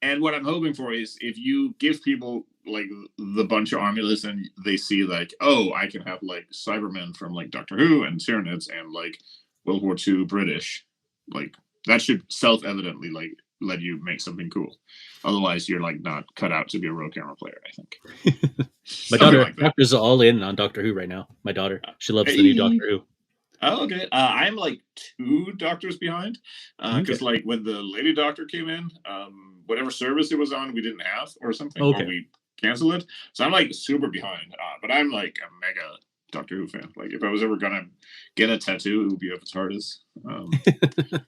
Speaker 2: and what I'm hoping for is if you give people like the bunch of army lists and they see like, oh, I can have like Cybermen from like Doctor Who and Tyranids and like World War II British, like that should self-evidently like let you make something cool. Otherwise, you're like not cut out to be a Rogue Hammer player, I think.
Speaker 1: My daughter, Doctor's all in on Doctor Who right now. My daughter, she loves the new Doctor Who.
Speaker 2: Oh, okay. I'm like 2 doctors behind because like when the Lady Doctor came in, whatever service it was on, we didn't have or something, or we canceled it. So I'm like super behind. But I'm like a mega Doctor Who fan. Like if I was ever gonna get a tattoo, it would be of its hardest.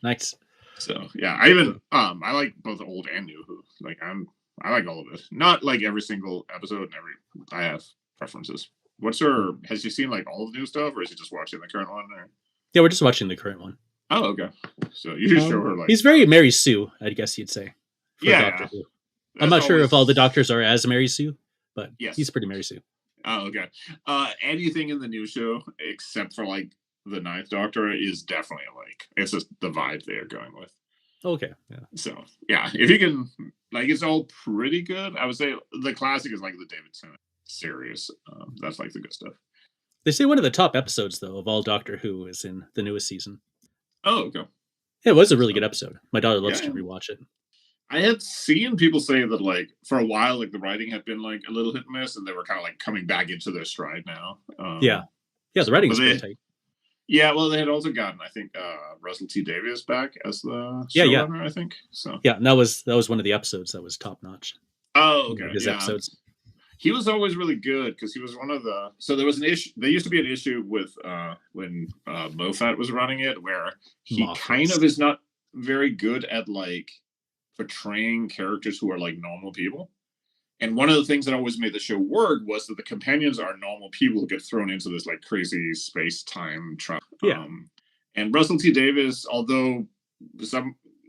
Speaker 1: Nice.
Speaker 2: So yeah, I even I like both old and new Who. Like I like all of it. Not like every single episode and I have preferences. Has he seen like all of the new stuff, or is he just watching the current one? Or?
Speaker 1: Yeah, we're just watching the current one.
Speaker 2: Oh, okay. So you just show her like
Speaker 1: he's very Mary Sue, I guess you'd say.
Speaker 2: Yeah.
Speaker 1: I'm not sure if all the doctors are as Mary Sue, but
Speaker 2: yes,
Speaker 1: he's pretty Mary Sue.
Speaker 2: Oh, okay. Anything in the new show except for like the 9th Doctor is definitely like it's just the vibe they are going with.
Speaker 1: Okay. Yeah.
Speaker 2: So yeah, if you can like, it's all pretty good. I would say the classic is like the David Tennant series. That's like the good stuff.
Speaker 1: They say one of the top episodes though of all Doctor Who is in the newest season.
Speaker 2: Oh, okay.
Speaker 1: Yeah, it was a really good episode. My daughter loves to rewatch it.
Speaker 2: I had seen people say that like for a while, like the writing had been like a little hit and miss, and they were kind of like coming back into their stride now.
Speaker 1: Yeah, the writing is pretty tight.
Speaker 2: Yeah, well, they had also gotten, I think, Russell T Davies back as the showrunner, I think. So
Speaker 1: yeah, and that was one of the episodes that was top notch.
Speaker 2: Oh, okay.
Speaker 1: His episodes.
Speaker 2: He was always really good because he was one of the. So there was an issue. There used to be an issue with when Moffat was running it, where he kind of is not very good at like portraying characters who are like normal people. And one of the things that always made the show work was that the companions are normal people who get thrown into this like crazy space-time travel.
Speaker 1: Yeah.
Speaker 2: And Russell T Davies, although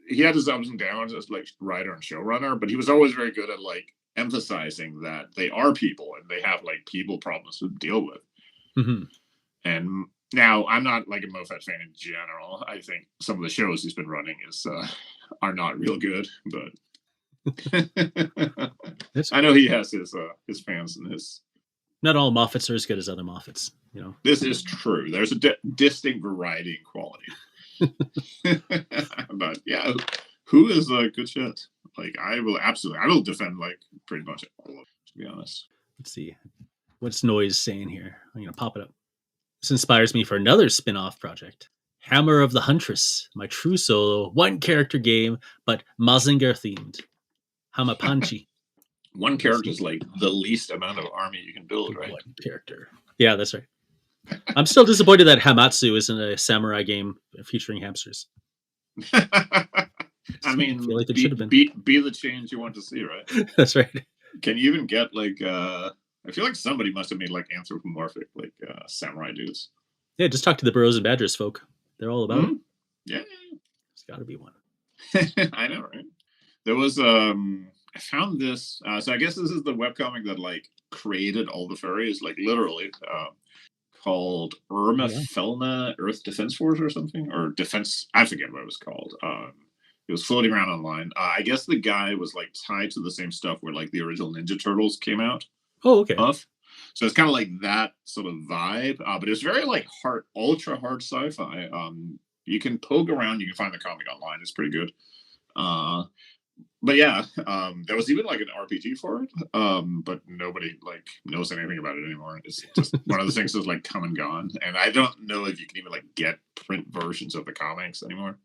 Speaker 2: he had his ups and downs as like writer and showrunner, but he was always very good at like emphasizing that they are people and they have like people problems to deal with.
Speaker 1: Mm-hmm.
Speaker 2: And now I'm not like a Moffat fan in general. I think some of the shows he's been running are not real good, but I know he has his fans and his.
Speaker 1: Not all Moffats are as good as other Moffats, you know.
Speaker 2: This is true. There's a distinct variety and quality. But yeah, Who is a good shit. Like I will defend like pretty much all of it, to be honest.
Speaker 1: Let's see. What's Noise saying here? I'm gonna pop it up. This inspires me for another spin-off project. Hammer of the Huntress, my true solo, one character game, but Mazinger themed. Hamapanchi.
Speaker 2: one character is like the least amount of army you can build, right?
Speaker 1: One character. Yeah, that's right. I'm still disappointed that Hamatsu isn't a samurai game featuring hamsters.
Speaker 2: I mean,
Speaker 1: feel like it should have been.
Speaker 2: be the change you want to see, right?
Speaker 1: That's right.
Speaker 2: Can you even get like? I feel like somebody must have made like anthropomorphic like samurai dudes.
Speaker 1: Yeah, just talk to the Burrows and Badgers folk. They're all about it.
Speaker 2: Yeah,
Speaker 1: There's got to be one.
Speaker 2: I know, right? There was I found this. So I guess this is the webcomic that like created all the furries, like literally. Called Irma Felna Earth Defense Force or something, or Defense. I forget what it was called. It was floating around online. I guess the guy was like tied to the same stuff where like the original Ninja Turtles came out.
Speaker 1: Oh, okay.
Speaker 2: So it's kind of like that sort of vibe, but it's very like ultra hard sci-fi. You can poke around. You can find the comic online. It's pretty good. But yeah, there was even like an RPG for it, but nobody like knows anything about it anymore. It's just one of the things that's like come and gone, and I don't know if you can even like get print versions of the comics anymore.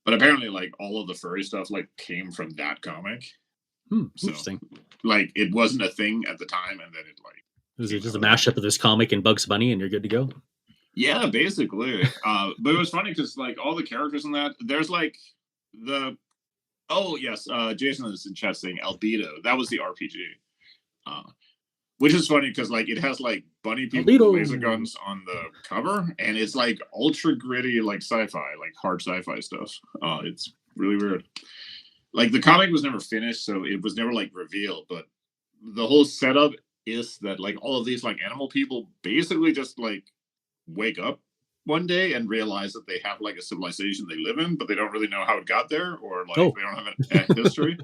Speaker 2: But apparently, like all of the furry stuff like came from that comic.
Speaker 1: Interesting.
Speaker 2: Like it wasn't a thing at the time, and then it like
Speaker 1: was it just a mashup of this comic and Bugs Bunny, and you're good to go?
Speaker 2: Yeah, basically. But it was funny because like all the characters in that, there's like the. Oh, yes. Jason is in chat saying Albedo. That was the RPG. Which is funny because like it has like bunny people with laser guns on the cover, and it's like ultra gritty, like sci-fi, like hard sci-fi stuff. It's really weird. Like the comic was never finished, so it was never like revealed, but the whole setup is that like all of these like animal people basically just like wake up one day and realize that they have like a civilization they live in, but they don't really know how it got there, or like they don't have a history.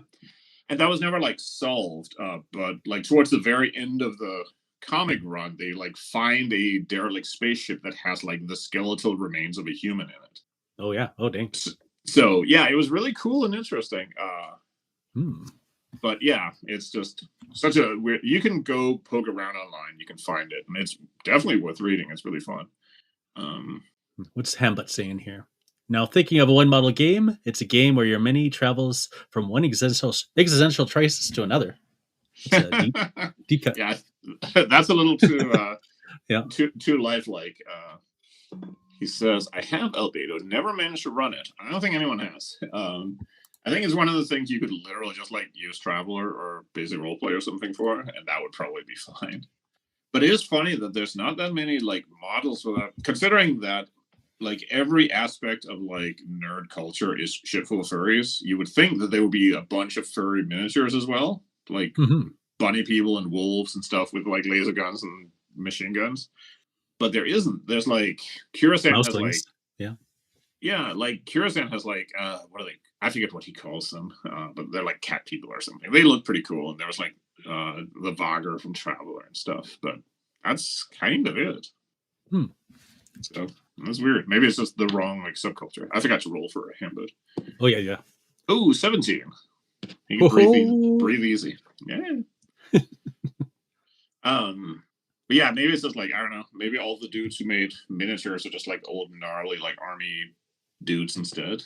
Speaker 2: And that was never like solved. But like towards the very end of the comic run, they like find a derelict spaceship that has like the skeletal remains of a human in it.
Speaker 1: Oh yeah. Oh dang.
Speaker 2: So yeah, it was really cool and interesting. But yeah, it's just such a weird. You can go poke around online. You can find it, and it's definitely worth reading. It's really fun.
Speaker 1: What's Hambut saying here? Now, thinking of a one model game, it's a game where your mini travels from one existential crisis to another. It's a deep cut.
Speaker 2: Yeah, that's a little too too lifelike. He says, "I have Albedo, never managed to run it. I don't think anyone has. I think it's one of the things you could literally just like use Traveler or Basic Roleplay or something for, and that would probably be fine." But it is funny that there's not that many like models for that, considering that like every aspect of like nerd culture is shit full of furries. You would think that there would be a bunch of furry miniatures as well, like bunny people and wolves and stuff with like laser guns and machine guns. But there isn't. There's like Kurasan has like like Kurasan has like what are they? I forget what he calls them, but they're like cat people or something. They look pretty cool, and there was like the Vogger from Traveler and stuff, but that's kind of it. So that's weird. Maybe it's just the wrong like subculture. I forgot to roll for a Hambut.
Speaker 1: Oh yeah.
Speaker 2: Oh, 17. You can breathe easy. Yeah. But yeah, maybe it's just like I don't know. Maybe all the dudes who made miniatures are just like old gnarly like army dudes instead.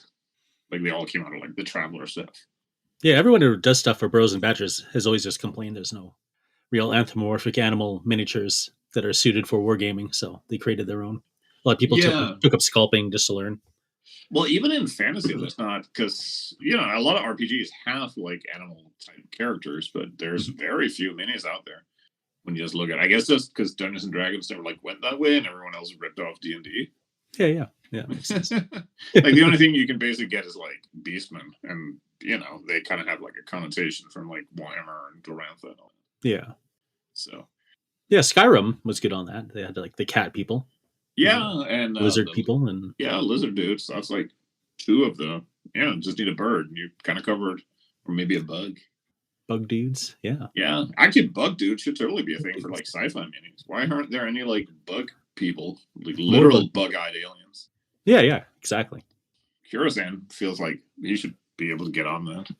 Speaker 2: Like they all came out of like the Traveler stuff.
Speaker 1: Yeah, everyone who does stuff for Bros and Badgers has always just complained there's no real anthropomorphic animal miniatures that are suited for wargaming, so they created their own. A lot of people took up sculpting just to learn.
Speaker 2: Well, even in fantasy, there's not, because a lot of RPGs have like animal type characters, but there's very few minis out there. When you just look at it. I guess just because Dungeons and Dragons never like went that way, and everyone else ripped off D&D.
Speaker 1: Yeah, makes sense.
Speaker 2: Like the only thing you can basically get is like Beastmen, and they kind of have like a connotation from like Warhammer and Glorantha.
Speaker 1: Yeah.
Speaker 2: So.
Speaker 1: Yeah, Skyrim was good on that. They had like the cat people.
Speaker 2: Yeah, and
Speaker 1: lizard people and
Speaker 2: lizard dudes. So that's like two of them. Yeah, just need a bird, and you're kind of covered, or maybe a bug.
Speaker 1: Bug dudes, yeah.
Speaker 2: Yeah, actually, bug dudes should totally be a thing for like sci-fi minis. Why aren't there any like bug people, like literal bug-eyed aliens?
Speaker 1: Yeah, exactly.
Speaker 2: Kurasan feels like he should be able to get on that.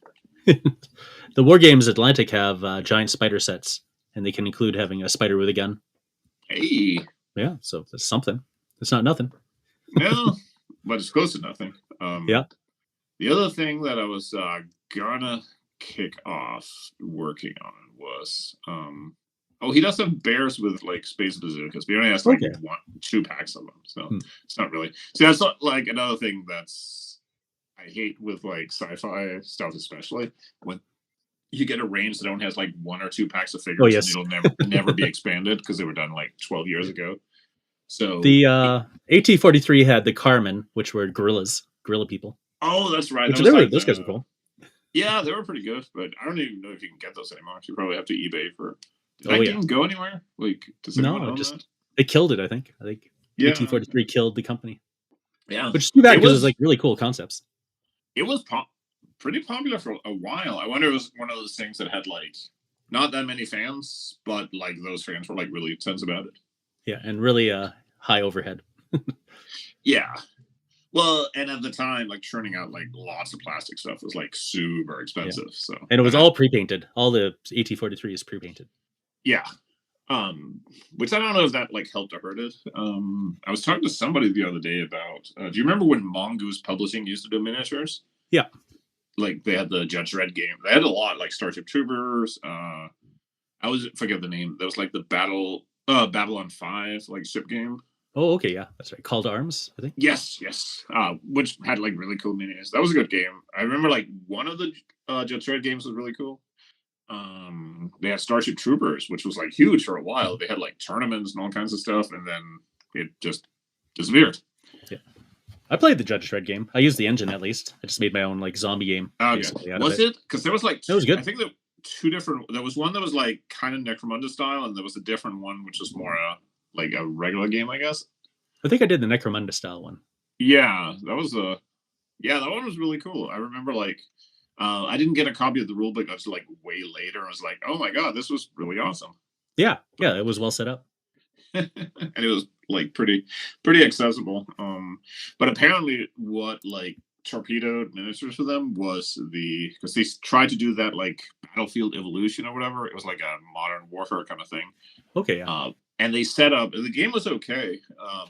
Speaker 1: The Wargames Atlantic have giant spider sets, and they can include having a spider with a gun.
Speaker 2: Hey.
Speaker 1: Yeah, so that's something. It's not nothing.
Speaker 2: No, but it's close to nothing.
Speaker 1: Yeah.
Speaker 2: The other thing that I was gonna kick off working on was he does have bears with like space bazookas, but he only has like
Speaker 1: Okay.
Speaker 2: 2 packs of them, so it's not really. See, that's not, like another thing that's I hate with like sci-fi stuff, especially when you get a range that only has like 1 or 2 packs of figures,
Speaker 1: yes.
Speaker 2: and it'll never be expanded because they were done like 12 years ago. So
Speaker 1: The AT-43 had the Carmen, which were gorilla people.
Speaker 2: oh, that's right.
Speaker 1: Which
Speaker 2: That was like
Speaker 1: those guys were cool.
Speaker 2: Yeah, they were pretty good, but I don't even know if you can get those anymore. You probably have to eBay for. Did
Speaker 1: Oh,
Speaker 2: that
Speaker 1: yeah.
Speaker 2: game go anywhere? Like, does anyone
Speaker 1: No,
Speaker 2: own
Speaker 1: just
Speaker 2: that?
Speaker 1: they killed it. I think
Speaker 2: Yeah,
Speaker 1: AT-43 killed the company,
Speaker 2: yeah.
Speaker 1: which is too bad
Speaker 2: It
Speaker 1: because it was
Speaker 2: was
Speaker 1: like really cool concepts.
Speaker 2: it was pretty popular for a while. I wonder if it was one of those things that had like not that many fans, but like those fans were like really intense about it.
Speaker 1: Yeah, and really high overhead.
Speaker 2: Yeah. Well, and at the time, like churning out like lots of plastic stuff was like super expensive.
Speaker 1: Yeah.
Speaker 2: So
Speaker 1: And it was all pre-painted. All the AT-43 is pre-painted.
Speaker 2: yeah. Which I don't know if that like helped or hurt it. I was talking to somebody the other day about. Do you remember when Mongoose Publishing used to do miniatures?
Speaker 1: Yeah.
Speaker 2: Like they had the Judge Dredd game. They had a lot like Starship Troopers. I always forget the name. That was like the Babylon 5 like ship game.
Speaker 1: Oh, okay, yeah, that's right. Call to Arms, I think.
Speaker 2: Yes. Which had like really cool minis. That was a good game. I remember like one of the Judge Dredd games was really cool. They had Starship Troopers, which was like huge for a while. They had like tournaments and all kinds of stuff, and then it just disappeared.
Speaker 1: Yeah, I played the Judge Dredd game. I used the engine at least. I just made my own like zombie game.
Speaker 2: Okay. Was it? Because there was like
Speaker 1: it was good.
Speaker 2: I think that 2 different. There was one that was like kind of Necromunda style, and there was a different one which was more like a regular game, I guess.
Speaker 1: I think I did the Necromunda style one.
Speaker 2: Yeah, that one was really cool. I remember like. I didn't get a copy of the rulebook until like way later. I was like, "Oh my god, this was really awesome!"
Speaker 1: Yeah, it was well set up,
Speaker 2: and it was like pretty accessible. But apparently, what like torpedoed miniatures for them was because they tried to do that like Battlefield Evolution or whatever. It was like a modern warfare kind of thing.
Speaker 1: Okay, yeah.
Speaker 2: And they set up the game was okay,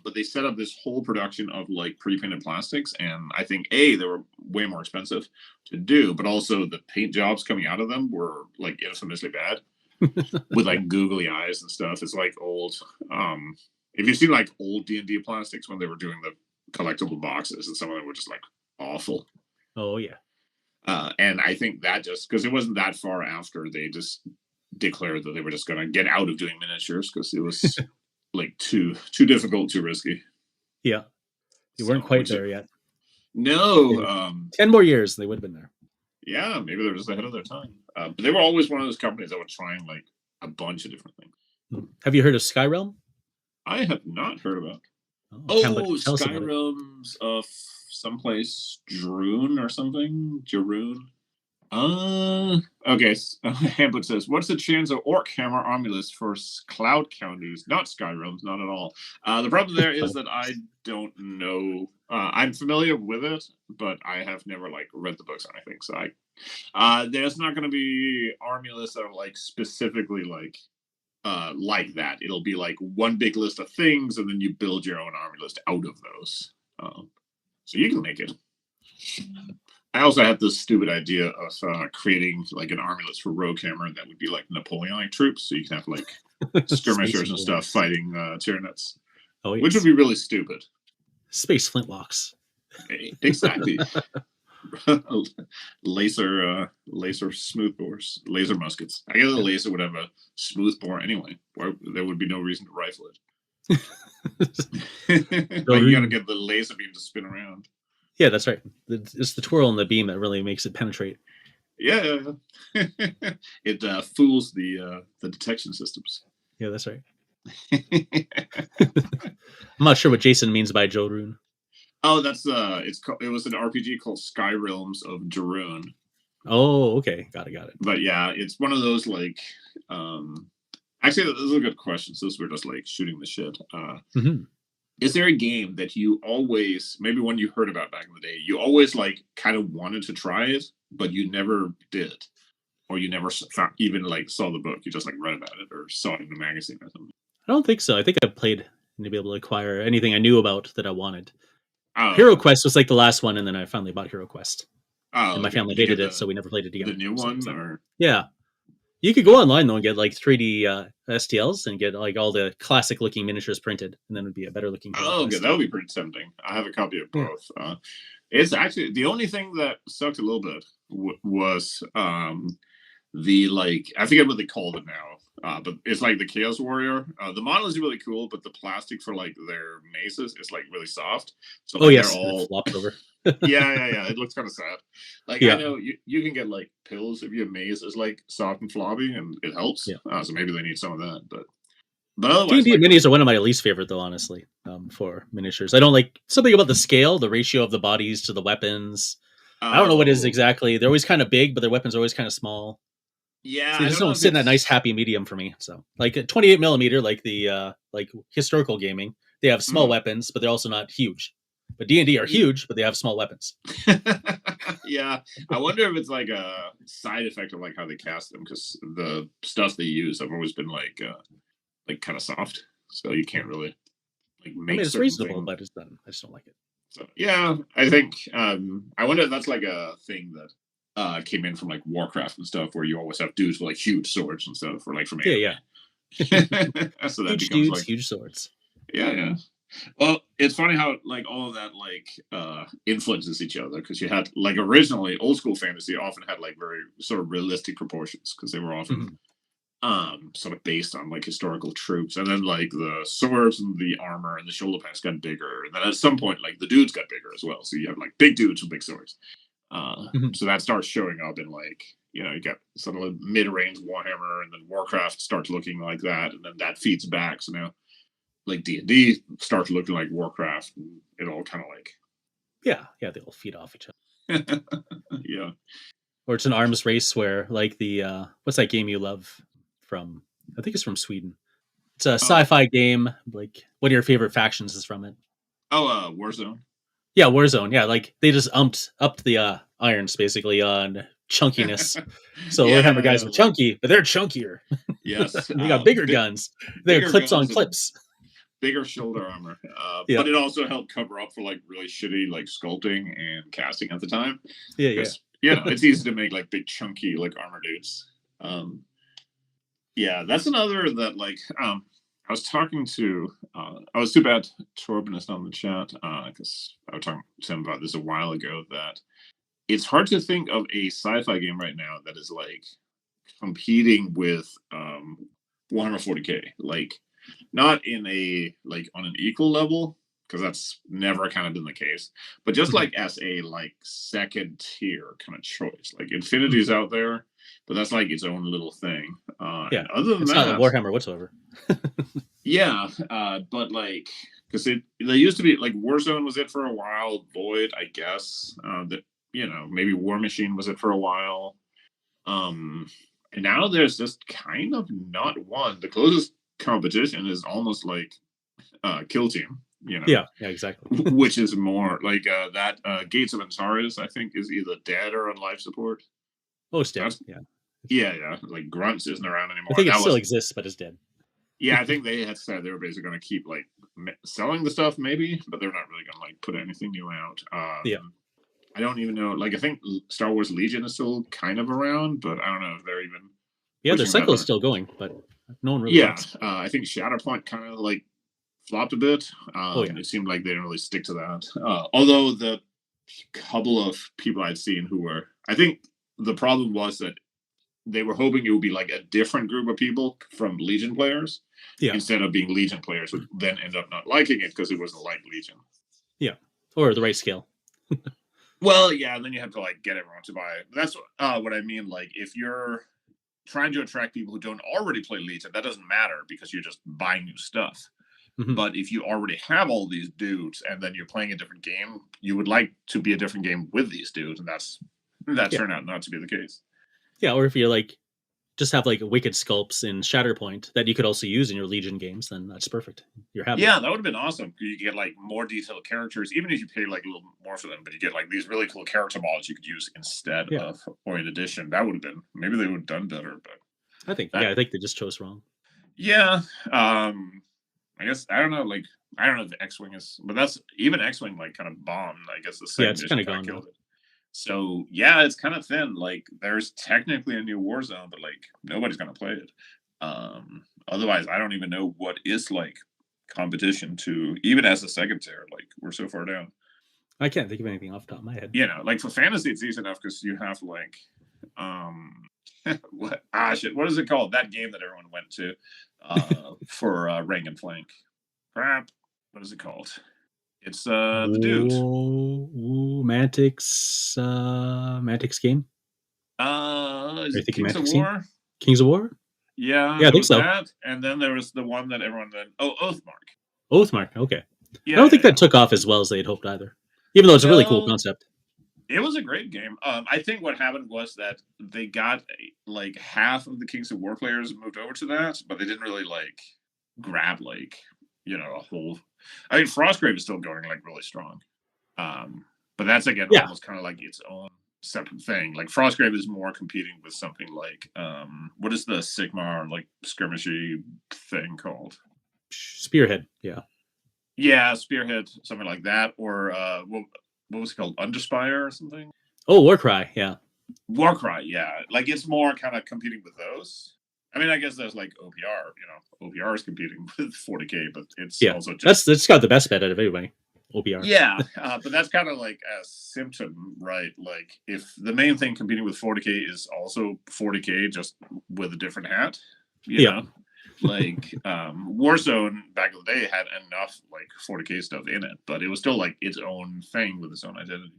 Speaker 2: but they set up this whole production of like pre-painted plastics, and I think they were way more expensive to do, but also the paint jobs coming out of them were like infamously bad with like googly eyes and stuff. It's like old. If you've seen like old D&D plastics when they were doing the collectible boxes, and some of them were just like awful.
Speaker 1: Oh yeah.
Speaker 2: And I think that just because it wasn't that far after they just declared that they were just going to get out of doing miniatures because it was like too difficult, too risky.
Speaker 1: Yeah, you weren't quite there yet.
Speaker 2: No,
Speaker 1: 10 more years they would have been there.
Speaker 2: Yeah, maybe they're just ahead of their time. But they were always one of those companies that were trying like a bunch of different things.
Speaker 1: Have you heard of Skyrealm?
Speaker 2: I have not heard about. Skyrealms of someplace Droon or something. Jaroon. Okay. Hambut says, "What's the chance of Orc Hammer Armulus for Cloud Counties? Not Skyrealms, not at all. The problem there is that I don't know. I'm familiar with it, but I have never like read the books or anything. So there's not going to be Armulus that are like specifically like that. It'll be like one big list of things, and then you build your own army list out of those. So you can make it." I also had this stupid idea of creating like an army list for Rogue Hammer that would be like Napoleonic troops, so you can have like skirmishers and stuff fighting Tyranids, which would be really stupid.
Speaker 1: Space flintlocks.
Speaker 2: Exactly. laser smoothbores, laser muskets. I guess a laser would have a smooth bore anyway. There would be no reason to rifle it. But you got to get the laser beam to spin around.
Speaker 1: Yeah, that's right. It's the twirl and the beam that really makes it penetrate.
Speaker 2: Yeah. It fools the detection systems.
Speaker 1: Yeah, that's right. I'm not sure what Jason means by Jorun.
Speaker 2: Oh, that's it was an RPG called Skyrealms of Jaroon.
Speaker 1: Oh, okay. Got it.
Speaker 2: But yeah, it's one of those like actually this is a good question. So we're just like shooting the shit. Is there a game that you always, maybe one you heard about back in the day, you always like kind of wanted to try it, but you never did, or you never even like saw the book? You just like read about it or saw it in a magazine or something.
Speaker 1: I don't think so. I think I played to be able to acquire anything I knew about that I wanted. Hero Quest was like the last one, and then I finally bought Hero Quest.
Speaker 2: Oh,
Speaker 1: and my
Speaker 2: okay.
Speaker 1: family
Speaker 2: Did you get
Speaker 1: hated it, so we never played it
Speaker 2: the
Speaker 1: together.
Speaker 2: new
Speaker 1: So,
Speaker 2: one or?
Speaker 1: yeah, you could go online though and get like 3D STLs and get like all the classic looking miniatures printed, and then it'd be a better looking Halo
Speaker 2: Oh, okay,
Speaker 1: quest.
Speaker 2: that would be pretty tempting. I have a copy of
Speaker 1: Yeah.
Speaker 2: both. It's actually the only thing that sucked a little bit was the like I forget what they called it now, but it's like the Chaos Warrior. The model is really cool, but the plastic for like their maces is like really soft. So
Speaker 1: Oh
Speaker 2: like they're
Speaker 1: yes, and it
Speaker 2: all
Speaker 1: flops over.
Speaker 2: yeah. It looks kind of sad. Like I
Speaker 1: Yeah,
Speaker 2: know you can get like pills if your maze is like soft and floppy, and it helps.
Speaker 1: yeah.
Speaker 2: So maybe they need some of that, but otherwise,
Speaker 1: D&D
Speaker 2: like
Speaker 1: minis are one of my least favorite, though. Honestly, for miniatures, I don't like something about the scale, the ratio of the bodies to the weapons. I don't know what it is
Speaker 2: oh
Speaker 1: exactly. They're always kind of big, but their weapons are always kind of small.
Speaker 2: yeah,
Speaker 1: So they
Speaker 2: I
Speaker 1: just
Speaker 2: don't know
Speaker 1: don't
Speaker 2: if
Speaker 1: sit in that nice
Speaker 2: it's
Speaker 1: happy medium for me. So like a 28 millimeter, like the like historical gaming, they have small
Speaker 2: mm,
Speaker 1: weapons, but they're also not huge. But D&D are huge, but they have small weapons.
Speaker 2: yeah, I wonder if it's like a side effect of like how they cast them because the stuff they use have always been like kind of soft, so you
Speaker 1: Yeah.
Speaker 2: can't really like
Speaker 1: I mean,
Speaker 2: make
Speaker 1: it's
Speaker 2: certain
Speaker 1: reasonable,
Speaker 2: things.
Speaker 1: but it's done. I just don't like it.
Speaker 2: So yeah, I think I wonder if that's like a thing that came in from like Warcraft and stuff, where you always have dudes with like huge swords and stuff, or like from
Speaker 1: Yeah, yeah.
Speaker 2: anime. So that
Speaker 1: Huge
Speaker 2: becomes
Speaker 1: dudes,
Speaker 2: like
Speaker 1: huge swords.
Speaker 2: yeah. Well, it's funny how like all of that like influences each other because you had like originally old school fantasy often had like very sort of realistic proportions because they were often
Speaker 1: Mhm.
Speaker 2: sort of based on like historical troops, and then like the swords and the armor and the shoulder pads got bigger, and then at some point like the dudes got bigger as well, so you have like big dudes with big swords.
Speaker 1: Mhm.
Speaker 2: So that starts showing up in like you get sort of like mid-range Warhammer, and then Warcraft starts looking like that, and then that feeds back. So now like D&D starts looking like Warcraft, and it all kind of like
Speaker 1: Yeah, yeah, they all feed off each other.
Speaker 2: yeah.
Speaker 1: Or it's an arms race where like the what's that game you love from? I think it's from Sweden. It's a
Speaker 2: Oh,
Speaker 1: sci-fi game. Like, what are your favorite factions is from it?
Speaker 2: Warzone.
Speaker 1: Yeah, Warzone. Yeah, like they just upped the irons basically on chunkiness. So Warhammer guys
Speaker 2: Yeah,
Speaker 1: are
Speaker 2: like
Speaker 1: chunky, but they're chunkier.
Speaker 2: yes,
Speaker 1: They got bigger guns. They got
Speaker 2: bigger
Speaker 1: clips on
Speaker 2: guns and
Speaker 1: clips.
Speaker 2: bigger shoulder armor.
Speaker 1: Yeah,
Speaker 2: But it also helped cover up for like really shitty like sculpting and casting at the time
Speaker 1: yeah, yeah.
Speaker 2: because it's easy to make like big chunky like armor dudes. Um, yeah, that's another that like I was talking to I was too bad Torben is not in the chat because I was talking to him about this a while ago that it's hard to think of a sci-fi game right now that is like competing with 140k like not in a like on an equal level because that's never kind of been the case but just
Speaker 1: Mhm,
Speaker 2: like as a like second tier kind of choice like infinity's
Speaker 1: mhm.
Speaker 2: out there but that's like its own little thing
Speaker 1: Yeah,
Speaker 2: and other than
Speaker 1: it's not a
Speaker 2: that
Speaker 1: Warhammer whatsoever.
Speaker 2: yeah but like because it they used to be like Warzone was it for a while Void I guess that maybe War Machine was it for a while um, and now there's just kind of not one. The closest competition is almost like Kill Team,
Speaker 1: Yeah, yeah, exactly.
Speaker 2: which is more like that Gates of Antares, I think, is either dead or on life support.
Speaker 1: Oh, it's dead.
Speaker 2: That's
Speaker 1: Yeah,
Speaker 2: yeah. Like Grunts isn't around
Speaker 1: I
Speaker 2: anymore.
Speaker 1: think it
Speaker 2: That
Speaker 1: still
Speaker 2: was
Speaker 1: exists, but it's dead.
Speaker 2: yeah. I think they had said they were basically going to keep like selling the stuff, maybe, but they're not really going to like put anything new out.
Speaker 1: Yeah,
Speaker 2: I don't even know. Like I think Star Wars Legion is still kind of around, but I don't know if they're even
Speaker 1: yeah, their
Speaker 2: pushing that.
Speaker 1: cycle is still going, but no one really
Speaker 2: Yeah,
Speaker 1: talks.
Speaker 2: I think Shatterpoint kind of like flopped a bit.
Speaker 1: Oh yeah,
Speaker 2: It seemed like they didn't really stick to that. Although the couple of people I'd seen who were, I think the problem was that they were hoping it would be like a different group of people from Legion players
Speaker 1: yeah,
Speaker 2: instead of being Legion players who then end up not liking it because it wasn't like Legion.
Speaker 1: yeah, or the right scale.
Speaker 2: Well, yeah, and then you have to like get everyone to buy it. That's what I mean. Like if you're trying to attract people who don't already play Legion, that doesn't matter because you're just buying new stuff.
Speaker 1: Mhm.
Speaker 2: But if you already have all these dudes and then you're playing a different game, you would like to be a different game with these dudes, and that
Speaker 1: Yeah,
Speaker 2: turned out not to be the case.
Speaker 1: yeah, or if you like just have like wicked sculpts in Shatterpoint that you could also use in your Legion games, then that's perfect. You're happy.
Speaker 2: Yeah, that would have been awesome. You get like more detailed characters, even if you pay like a little more for them, but you get like these really cool character models you could use instead
Speaker 1: Yeah,
Speaker 2: of or in addition. That would have been maybe they would have done better, but
Speaker 1: I think.
Speaker 2: that
Speaker 1: Yeah, I think they just chose wrong.
Speaker 2: yeah. I guess I don't know, like I don't know if the X Wing is but that's even X Wing like kind of bombed. I guess the
Speaker 1: Yeah,
Speaker 2: second
Speaker 1: it's kind
Speaker 2: edition
Speaker 1: of
Speaker 2: kind of
Speaker 1: gone now.
Speaker 2: killed it. So yeah, it's kind of thin. Like there's technically a new Warzone, but like nobody's gonna play it. Otherwise, I don't even know what is like competition to even as a second tier. Like we're so far down.
Speaker 1: I can't think of anything off the top of my head.
Speaker 2: You know, like for fantasy, it's easy enough because you have like um what shit, what is it called? That game that everyone went to for rank and flank. Crap. What is it called? It's the dude.
Speaker 1: Mantic's game.
Speaker 2: Is
Speaker 1: Are you
Speaker 2: it
Speaker 1: thinking
Speaker 2: Kings of
Speaker 1: Mantic's game?
Speaker 2: War?
Speaker 1: Kings of War?
Speaker 2: Yeah,
Speaker 1: Yeah, I
Speaker 2: there
Speaker 1: think
Speaker 2: was
Speaker 1: so.
Speaker 2: that, and then there was the one that everyone then. Oh, Oathmark.
Speaker 1: Oathmark. Okay. I
Speaker 2: Yeah,
Speaker 1: don't think
Speaker 2: yeah,
Speaker 1: that took off as well as they'd hoped either. Even though it's a really cool
Speaker 2: no,
Speaker 1: concept.
Speaker 2: it was a great game. I think what happened was that they got like half of the Kings of War players moved over to that, but they didn't really like grab like a whole. I mean, Frostgrave is still going like really strong, but that's again
Speaker 1: Yeah.
Speaker 2: almost kind of like its own separate thing. Like Frostgrave is more competing with something like what is the Sigmar like skirmishy thing called?
Speaker 1: Spearhead. Yeah.
Speaker 2: Yeah, Spearhead, something like that, or what was it called, Underspire or something?
Speaker 1: Oh, Warcry. Yeah.
Speaker 2: Warcry, yeah. Like it's more kind of competing with those. I mean, I guess there's like OPR. OPR is competing with 40k, but it's
Speaker 1: Yeah.
Speaker 2: also just
Speaker 1: That's got the best bet out of everybody. OPR.
Speaker 2: yeah. But that's kind of like a symptom, right? Like if the main thing competing with 40k is also 40k, just with a different hat, you
Speaker 1: Yeah.
Speaker 2: know. Like Warzone back in the day had enough like 40k stuff in it, but it was still like its own thing with its own identity.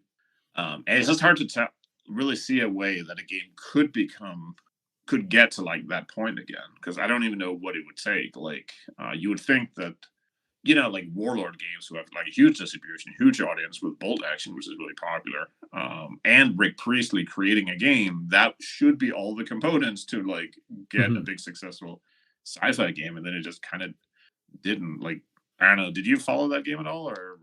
Speaker 2: And it's just hard to really see a way that a game could get to like that point again because I don't even know what it would take. Like you would think that like Warlord games who have like a huge distribution, huge audience with bolt action, which is really popular, and Rick Priestley creating a game that should be all the components to like get a big successful sci-fi game, and then it just kind of didn't. Like I don't know. Did you follow that game at all, or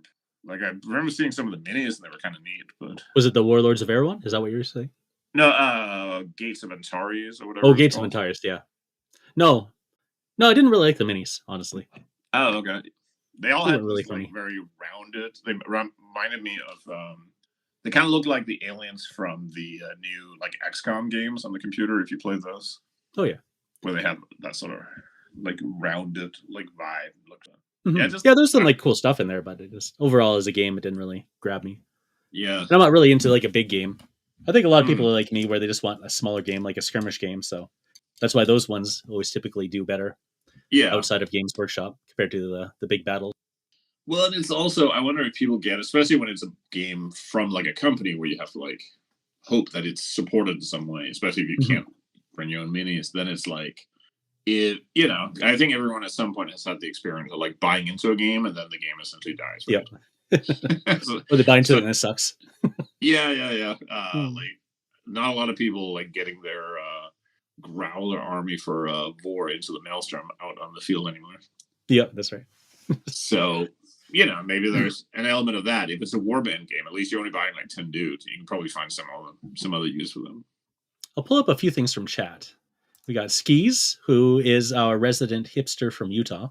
Speaker 2: like I remember seeing some of the minis and they were kind of neat, but
Speaker 1: Was it the Warlords of Air one? Is that what you were saying?
Speaker 2: no, Gates of Antares or whatever.
Speaker 1: Oh,
Speaker 2: it's
Speaker 1: Gates of
Speaker 2: called.
Speaker 1: Antares. Yeah. No, I didn't really like the minis, honestly.
Speaker 2: Oh, okay. They all
Speaker 1: They
Speaker 2: had
Speaker 1: weren't really
Speaker 2: this like
Speaker 1: funny.
Speaker 2: very rounded. They reminded me of. They kind of look like the aliens from the new like XCOM games on the computer. If you play those,
Speaker 1: Oh yeah.
Speaker 2: where they have that sort of like rounded like vibe. Yeah,
Speaker 1: Mm-hmm.
Speaker 2: just
Speaker 1: Yeah, there's some like cool stuff in there, but it just overall as a game, it didn't really grab me.
Speaker 2: yeah.
Speaker 1: And I'm not really into like a big game. I think a lot of people
Speaker 2: Mm.
Speaker 1: are like me, where they just want a smaller game, like a skirmish game. So that's why those ones always typically do better
Speaker 2: Yeah.
Speaker 1: outside of Games Workshop compared to the big battles.
Speaker 2: Well, and it's also I wonder if people get, especially when it's a game from like a company where you have to like hope that it's supported in some way, especially if you
Speaker 1: Mhm.
Speaker 2: can't bring your own minis. Then it's like I think everyone at some point has had the experience of like buying into a game and then the game essentially dies.
Speaker 1: Yeah.
Speaker 2: Right?
Speaker 1: Or they buy into it and it sucks.
Speaker 2: Yeah.
Speaker 1: Hmm.
Speaker 2: Like not a lot of people like getting their growler army for Vor into the Maelstrom out on the field anymore.
Speaker 1: Yeah, that's right.
Speaker 2: So maybe there's an element of that. If it's a warband game, at least you're only buying like 10 dudes. You can probably find some other use for them.
Speaker 1: I'll pull up a few things from chat. We got Skis, who is our resident hipster from Utah.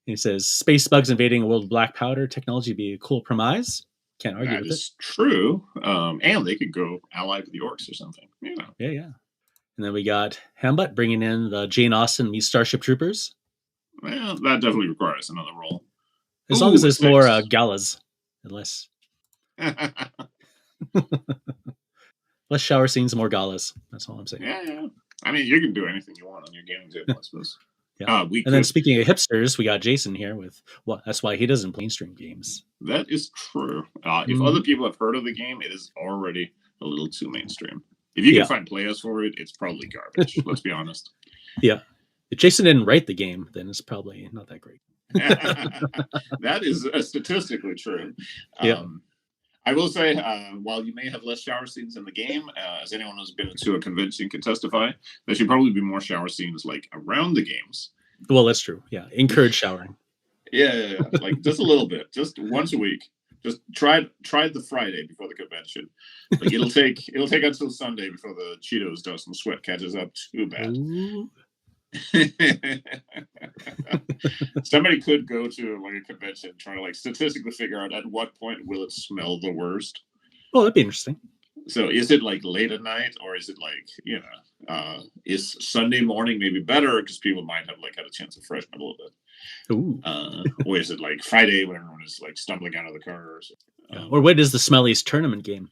Speaker 1: He says, space bugs invading a world of black powder. Technology would be a cool premise. Can't argue
Speaker 2: That
Speaker 1: with
Speaker 2: is true. And they could go allied with the orcs or something.
Speaker 1: it. Yeah. And then we got Hambut bringing in the Jane Austen meets Starship Troopers.
Speaker 2: Well, that definitely requires another role.
Speaker 1: As long as
Speaker 2: Ooh,
Speaker 1: there's more galas and less shower scenes, more galas. That's all I'm saying.
Speaker 2: Yeah. I mean, you can do anything you want on your gaming table, I suppose.
Speaker 1: Yeah. Then speaking of hipsters, we got Jason here with that's why he doesn't play mainstream games.
Speaker 2: That is true. If other people have heard of the game, it is already a little too mainstream. If you can find players for it, it's probably garbage. Let's be honest.
Speaker 1: Yeah. If Jason didn't write the game, then it's probably not that great.
Speaker 2: That is statistically true.
Speaker 1: Yeah.
Speaker 2: I will say, while you may have less shower scenes in the game, as anyone who's been to a convention can testify, there should probably be more shower scenes like around the games.
Speaker 1: Well, that's true. Yeah, encourage showering.
Speaker 2: Yeah. Like just a little bit, just once a week. Just try the Friday before the convention. Like it'll take until Sunday before the Cheetos dust and sweat catches up too bad. somebody could go to like a convention trying to like statistically figure out at what point will it smell the worst.
Speaker 1: Oh, that'd be interesting.
Speaker 2: So is it like late at night, or is it like, is Sunday morning maybe better because people might have like had a chance to freshen up a little bit?
Speaker 1: Ooh.
Speaker 2: Or is it like Friday when everyone is like stumbling out of the car?
Speaker 1: Or what is the smelliest tournament game?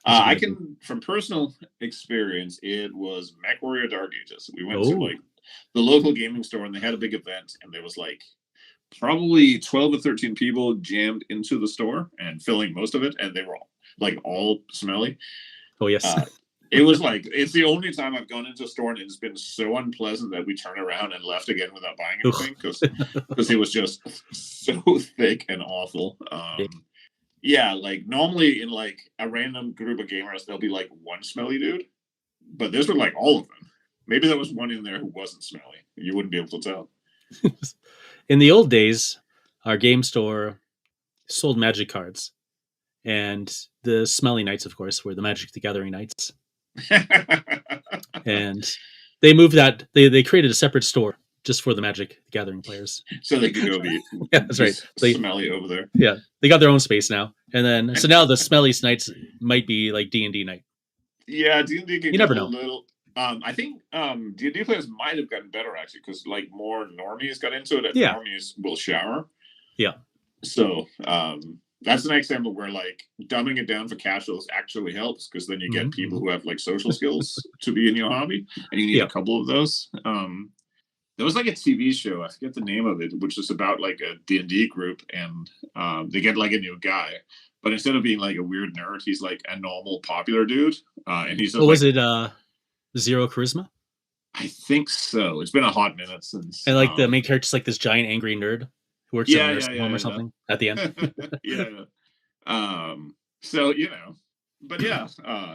Speaker 2: I can, from personal experience, it was MechWarrior Dark Ages. We went to like the local gaming store and they had a big event, and there was like probably 12 or 13 people jammed into the store and filling most of it, and they were all smelly.
Speaker 1: Oh yes.
Speaker 2: It was like, it's the only time I've gone into a store and it's been so unpleasant that we turned around and left again without buying anything because it was just so thick and awful. Yeah, like normally in like a random group of gamers, there'll be like one smelly dude, but this were like all of them. Maybe there was one in there who wasn't smelly. You wouldn't be able to tell.
Speaker 1: In the old days, our game store sold Magic cards, and the smelly nights, of course, were the Magic the Gathering nights. And they moved that. They created a separate store just for the Magic the Gathering players,
Speaker 2: so they could go be
Speaker 1: yeah, that's right.
Speaker 2: Smelly over there.
Speaker 1: Yeah, they got their own space now, and then so now the smelliest nights might be like D&D night.
Speaker 2: Yeah, D&D.
Speaker 1: You never know.
Speaker 2: Little. I think D&D players might have gotten better actually because like more normies got into it. And normies will shower.
Speaker 1: Yeah.
Speaker 2: So that's an example where like dumbing it down for casuals actually helps because then you get people who have like social skills to be in your hobby, and you need a couple of those. There was like a TV show, I forget the name of it, which is about like a D&D group, and they get like a new guy, but instead of being like a weird nerd, he's like a normal popular dude, and he's.
Speaker 1: What was it? Zero Charisma?
Speaker 2: I think so. It's been a hot minute since.
Speaker 1: And like the main character's like this giant angry nerd who works in a nursing home or something at the end.
Speaker 2: So but yeah,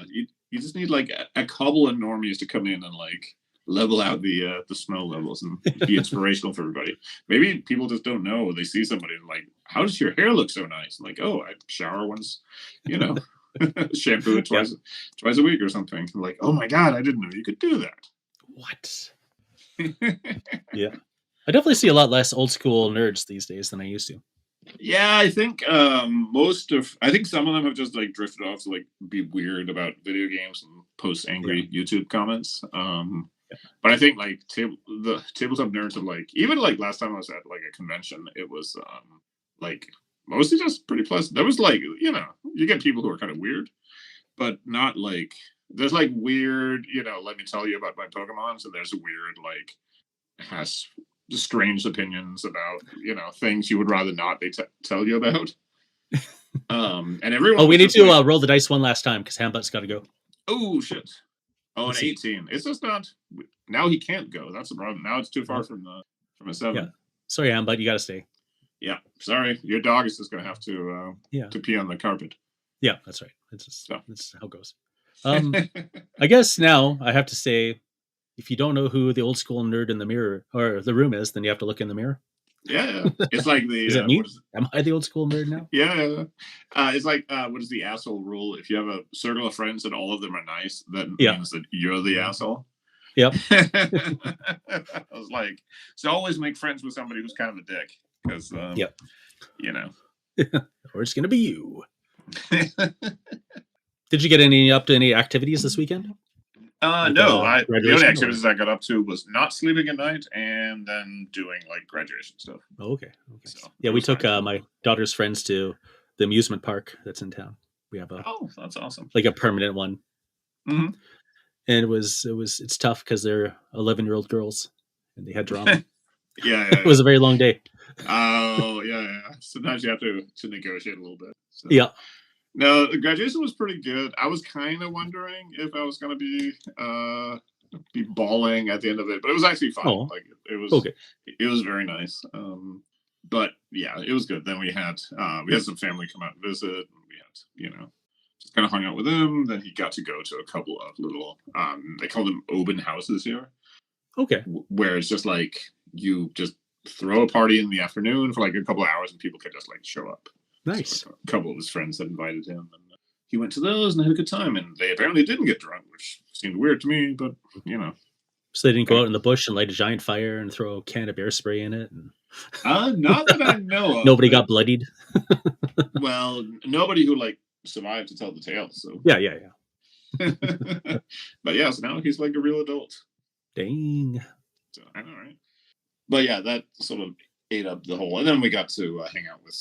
Speaker 2: you just need like a couple of normies to come in and like level out the smell levels and be inspirational for everybody. Maybe people just don't know. They see somebody and like, how does your hair look so nice? And like, oh, I shower once, shampoo it twice a week or something. And like, oh my god, I didn't know you could do that.
Speaker 1: What? Yeah, I definitely see a lot less old school nerds these days than I used to.
Speaker 2: Yeah, I think I think some of them have just like drifted off to like be weird about video games and post angry YouTube comments. But I think like the tabletop nerds have like, even like last time I was at like a convention, it was like mostly just pretty pleasant. There was like, you get people who are kind of weird, but not like, there's like weird, let me tell you about my Pokemon. So there's weird, like, has strange opinions about, things you would rather not they tell you about. And everyone.
Speaker 1: Oh, we need to roll the dice one last time because Hambut's got to go.
Speaker 2: Oh shit. Oh, an 18. It's just not. Now he can't go. That's the problem. Now it's too far from a 7.
Speaker 1: Yeah. Sorry, Hambut, you got to stay.
Speaker 2: Yeah. Sorry, your dog is just going to have to pee on the carpet.
Speaker 1: Yeah, that's right. That's how it goes. I guess now I have to say, if you don't know who the old school nerd in the mirror or the room is, then you have to look in the mirror.
Speaker 2: Yeah. It's like the.
Speaker 1: Is it me? Am I the old school nerd now?
Speaker 2: Yeah. It's like, what is the asshole rule? If you have a circle of friends and all of them are nice, that means that you're the asshole.
Speaker 1: Yep.
Speaker 2: I was like, so always make friends with somebody who's kind of a dick. Because,
Speaker 1: or it's going to be you. Did you get up to any activities this weekend?
Speaker 2: No. The only activities I got up to was not sleeping at night and then doing like graduation stuff.
Speaker 1: Oh, okay. So, we took my daughter's friends to the amusement park that's in town. We have
Speaker 2: that's awesome.
Speaker 1: Like a permanent one.
Speaker 2: Mm-hmm.
Speaker 1: And it's tough because they're 11-year-old girls and they had drama.
Speaker 2: Yeah.
Speaker 1: It was a very long day.
Speaker 2: Oh, yeah. Sometimes you have to negotiate a little bit. So.
Speaker 1: Yeah.
Speaker 2: No, the graduation was pretty good. I was kind of wondering if I was going to be bawling at the end of it, but it was actually fine.
Speaker 1: Oh.
Speaker 2: Like it was
Speaker 1: okay.
Speaker 2: It was very nice. But yeah, it was good. Then we had some family come out and visit, and we had just kind of hung out with him. Then he got to go to a couple of little they call them open houses here.
Speaker 1: Okay.
Speaker 2: Where it's just like you just throw a party in the afternoon for like a couple of hours, and people can just like show up.
Speaker 1: Nice.
Speaker 2: So a couple of his friends had invited him, and he went to those and had a good time. And they apparently didn't get drunk, which seemed weird to me, but
Speaker 1: So they didn't go out in the bush and light a giant fire and throw a can of bear spray in it. And
Speaker 2: Not that I know of.
Speaker 1: nobody got bloodied.
Speaker 2: Well, nobody who like survived to tell the tale. So
Speaker 1: Yeah.
Speaker 2: but yeah, so now he's like a real adult.
Speaker 1: Dang.
Speaker 2: So I know, right? But yeah, that sort of ate up the whole. And then we got to hang out with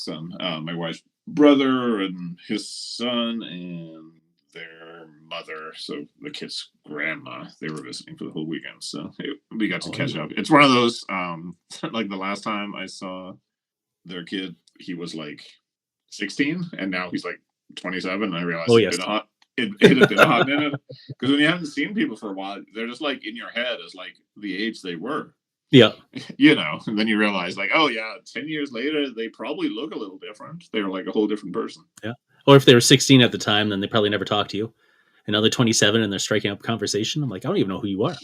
Speaker 2: my wife's brother and his son and their mother. So the kid's grandma. They were visiting for the whole weekend. So we got to catch up. It's one of those, like the last time I saw their kid, he was like 16, and now he's like 27. And I realized it had been a hot minute, because when you haven't seen people for a while, they're just like in your head as like the age they were.
Speaker 1: Yeah.
Speaker 2: And then you realize like, oh yeah, 10 years later, they probably look a little different. They were like a whole different person.
Speaker 1: Yeah. Or if they were 16 at the time, then they probably never talked to you. And now they're 27 and they're striking up conversation. I'm like, I don't even know who you are.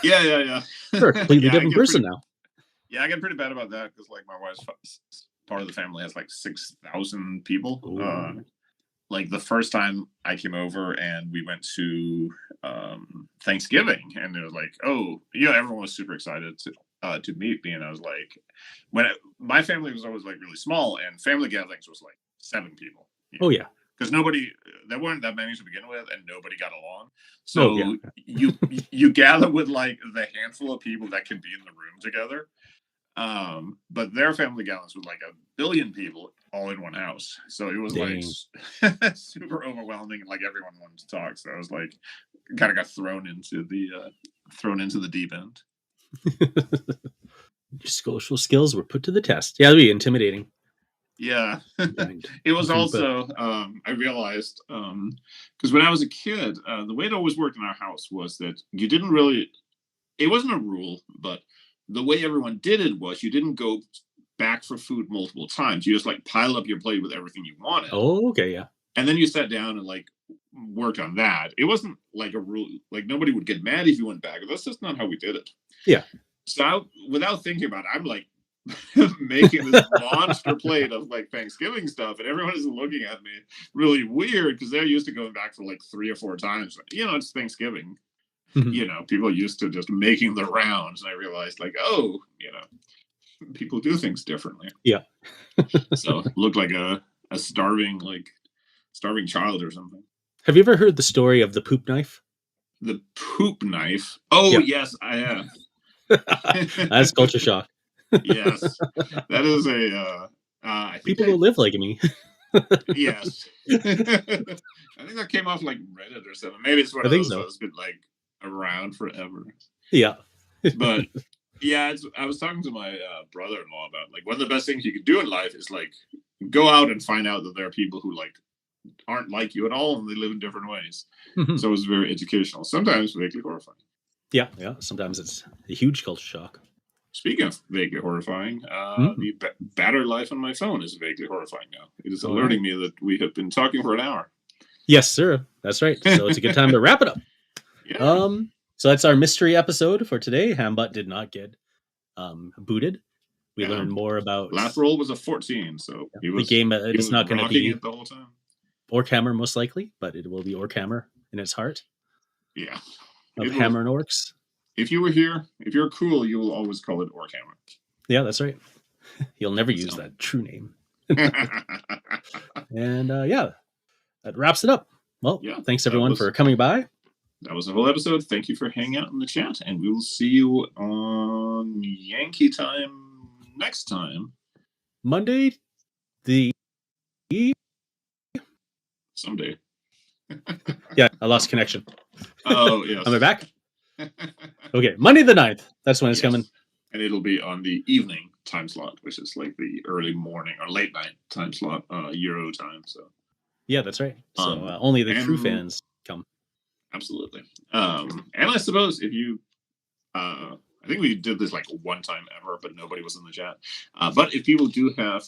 Speaker 2: Yeah.
Speaker 1: You're a completely different person now.
Speaker 2: Yeah, I get pretty bad about that, because like my wife's part of the family has like 6,000 people. Like the first time I came over and we went to Thanksgiving, and it was like, everyone was super excited to meet me, and I was like, my family was always like really small, and family gatherings was like 7 people.
Speaker 1: Yeah,
Speaker 2: because there weren't that many to begin with, and nobody got along. So you gather with like the handful of people that can be in the room together. But their family gatherings with like 1 billion people all in one house. So it was like super overwhelming, and like everyone wanted to talk. So I was like, kind of got thrown into the deep end.
Speaker 1: Your social skills were put to the test. Yeah, it'd be intimidating.
Speaker 2: Yeah. It was also, I realized, because when I was a kid, the way it always worked in our house was that it wasn't a rule, but the way everyone did it was you didn't go back for food multiple times. You just like pile up your plate with everything you wanted.
Speaker 1: Oh, okay, yeah.
Speaker 2: And then you sat down and like worked on that. It wasn't like a rule, like nobody would get mad if you went back. That's just not how we did it.
Speaker 1: Yeah.
Speaker 2: So without thinking about it, I'm like making this monster plate of like Thanksgiving stuff, and everyone is looking at me really weird, because they're used to going back for like 3 or 4 times. It's Thanksgiving. People are used to just making the rounds, and I realized like, people do things differently.
Speaker 1: Yeah.
Speaker 2: So it looked like a starving child or something.
Speaker 1: Have you ever heard the story of the poop knife?
Speaker 2: The poop knife? Oh, yeah. Yes, I have.
Speaker 1: That's culture shock.
Speaker 2: Yes, that is a.
Speaker 1: People don't live like me.
Speaker 2: Yes. I think that came off like Reddit or something. Maybe it's one of those that's been like around forever.
Speaker 1: Yeah.
Speaker 2: But yeah, I was talking to my brother-in-law about like one of the best things you can do in life is like go out and find out that there are people who like aren't like you at all, and they live in different ways. So it's very educational, sometimes vaguely horrifying. Yeah.
Speaker 1: Sometimes it's a huge culture shock.
Speaker 2: Speaking of vaguely horrifying, the battery life on my phone is vaguely horrifying now. It is alerting me that we have been talking for an hour.
Speaker 1: Yes, sir. That's right. So it's a good time to wrap it up.
Speaker 2: Yeah.
Speaker 1: So that's our mystery episode for today. Hambut did not get booted. We learned more about...
Speaker 2: Last roll was a 14, so
Speaker 1: the game is not going to be
Speaker 2: the whole time.
Speaker 1: Orkhammer, most likely, but it will be Orkhammer in its heart.
Speaker 2: Yeah.
Speaker 1: Of Hammer and Orcs.
Speaker 2: If you were here, if you're cool, you will always call it Orkhammer.
Speaker 1: Yeah, that's right. You'll never use that true name. And that wraps it up. Well, thanks everyone for coming by.
Speaker 2: That was the whole episode. Thank you for hanging out in the chat, and we will see you on Yankee time next time.
Speaker 1: Monday,
Speaker 2: someday.
Speaker 1: Yeah, I lost connection.
Speaker 2: Oh, yes.
Speaker 1: Am I back? Okay, Monday the 9th. That's when it's coming.
Speaker 2: And it'll be on the evening time slot, which is like the early morning or late night time slot, Euro time. So
Speaker 1: yeah, that's right. So only the true fans come.
Speaker 2: Absolutely. And I suppose if you, I think we did this like one time ever, but nobody was in the chat. But if people do have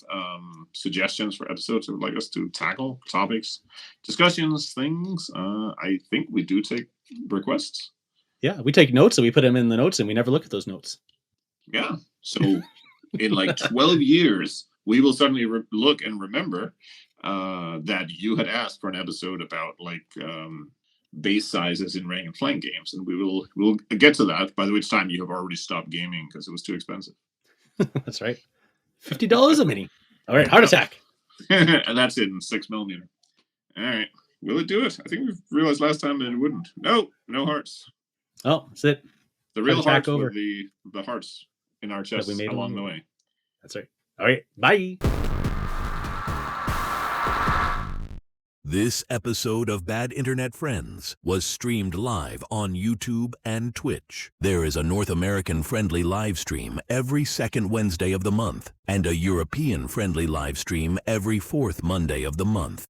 Speaker 2: suggestions for episodes or would like us to tackle topics, discussions, things, I think we do take requests.
Speaker 1: Yeah, we take notes and we put them in the notes, and we never look at those notes.
Speaker 2: Yeah. So in like 12 years, we will suddenly look and remember that you had asked for an episode about like base sizes in rank and flank games, and we'll get to that. By which time you have already stopped gaming because it was too expensive.
Speaker 1: That's right. $50 a mini. All right, heart attack.
Speaker 2: And that's in 6mm. All right, will it do it? I think we've realized last time that it wouldn't. No hearts.
Speaker 1: Oh, that's it.
Speaker 2: The real
Speaker 1: Heart attack
Speaker 2: hearts
Speaker 1: over.
Speaker 2: were the hearts in our chests
Speaker 1: we made
Speaker 2: along
Speaker 1: them.
Speaker 2: the way.
Speaker 1: That's right. All right, bye.
Speaker 3: This episode of Bad Internet Friends was streamed live on YouTube and Twitch. There is a North American-friendly live stream every second Wednesday of the month and a European-friendly live stream every fourth Monday of the month.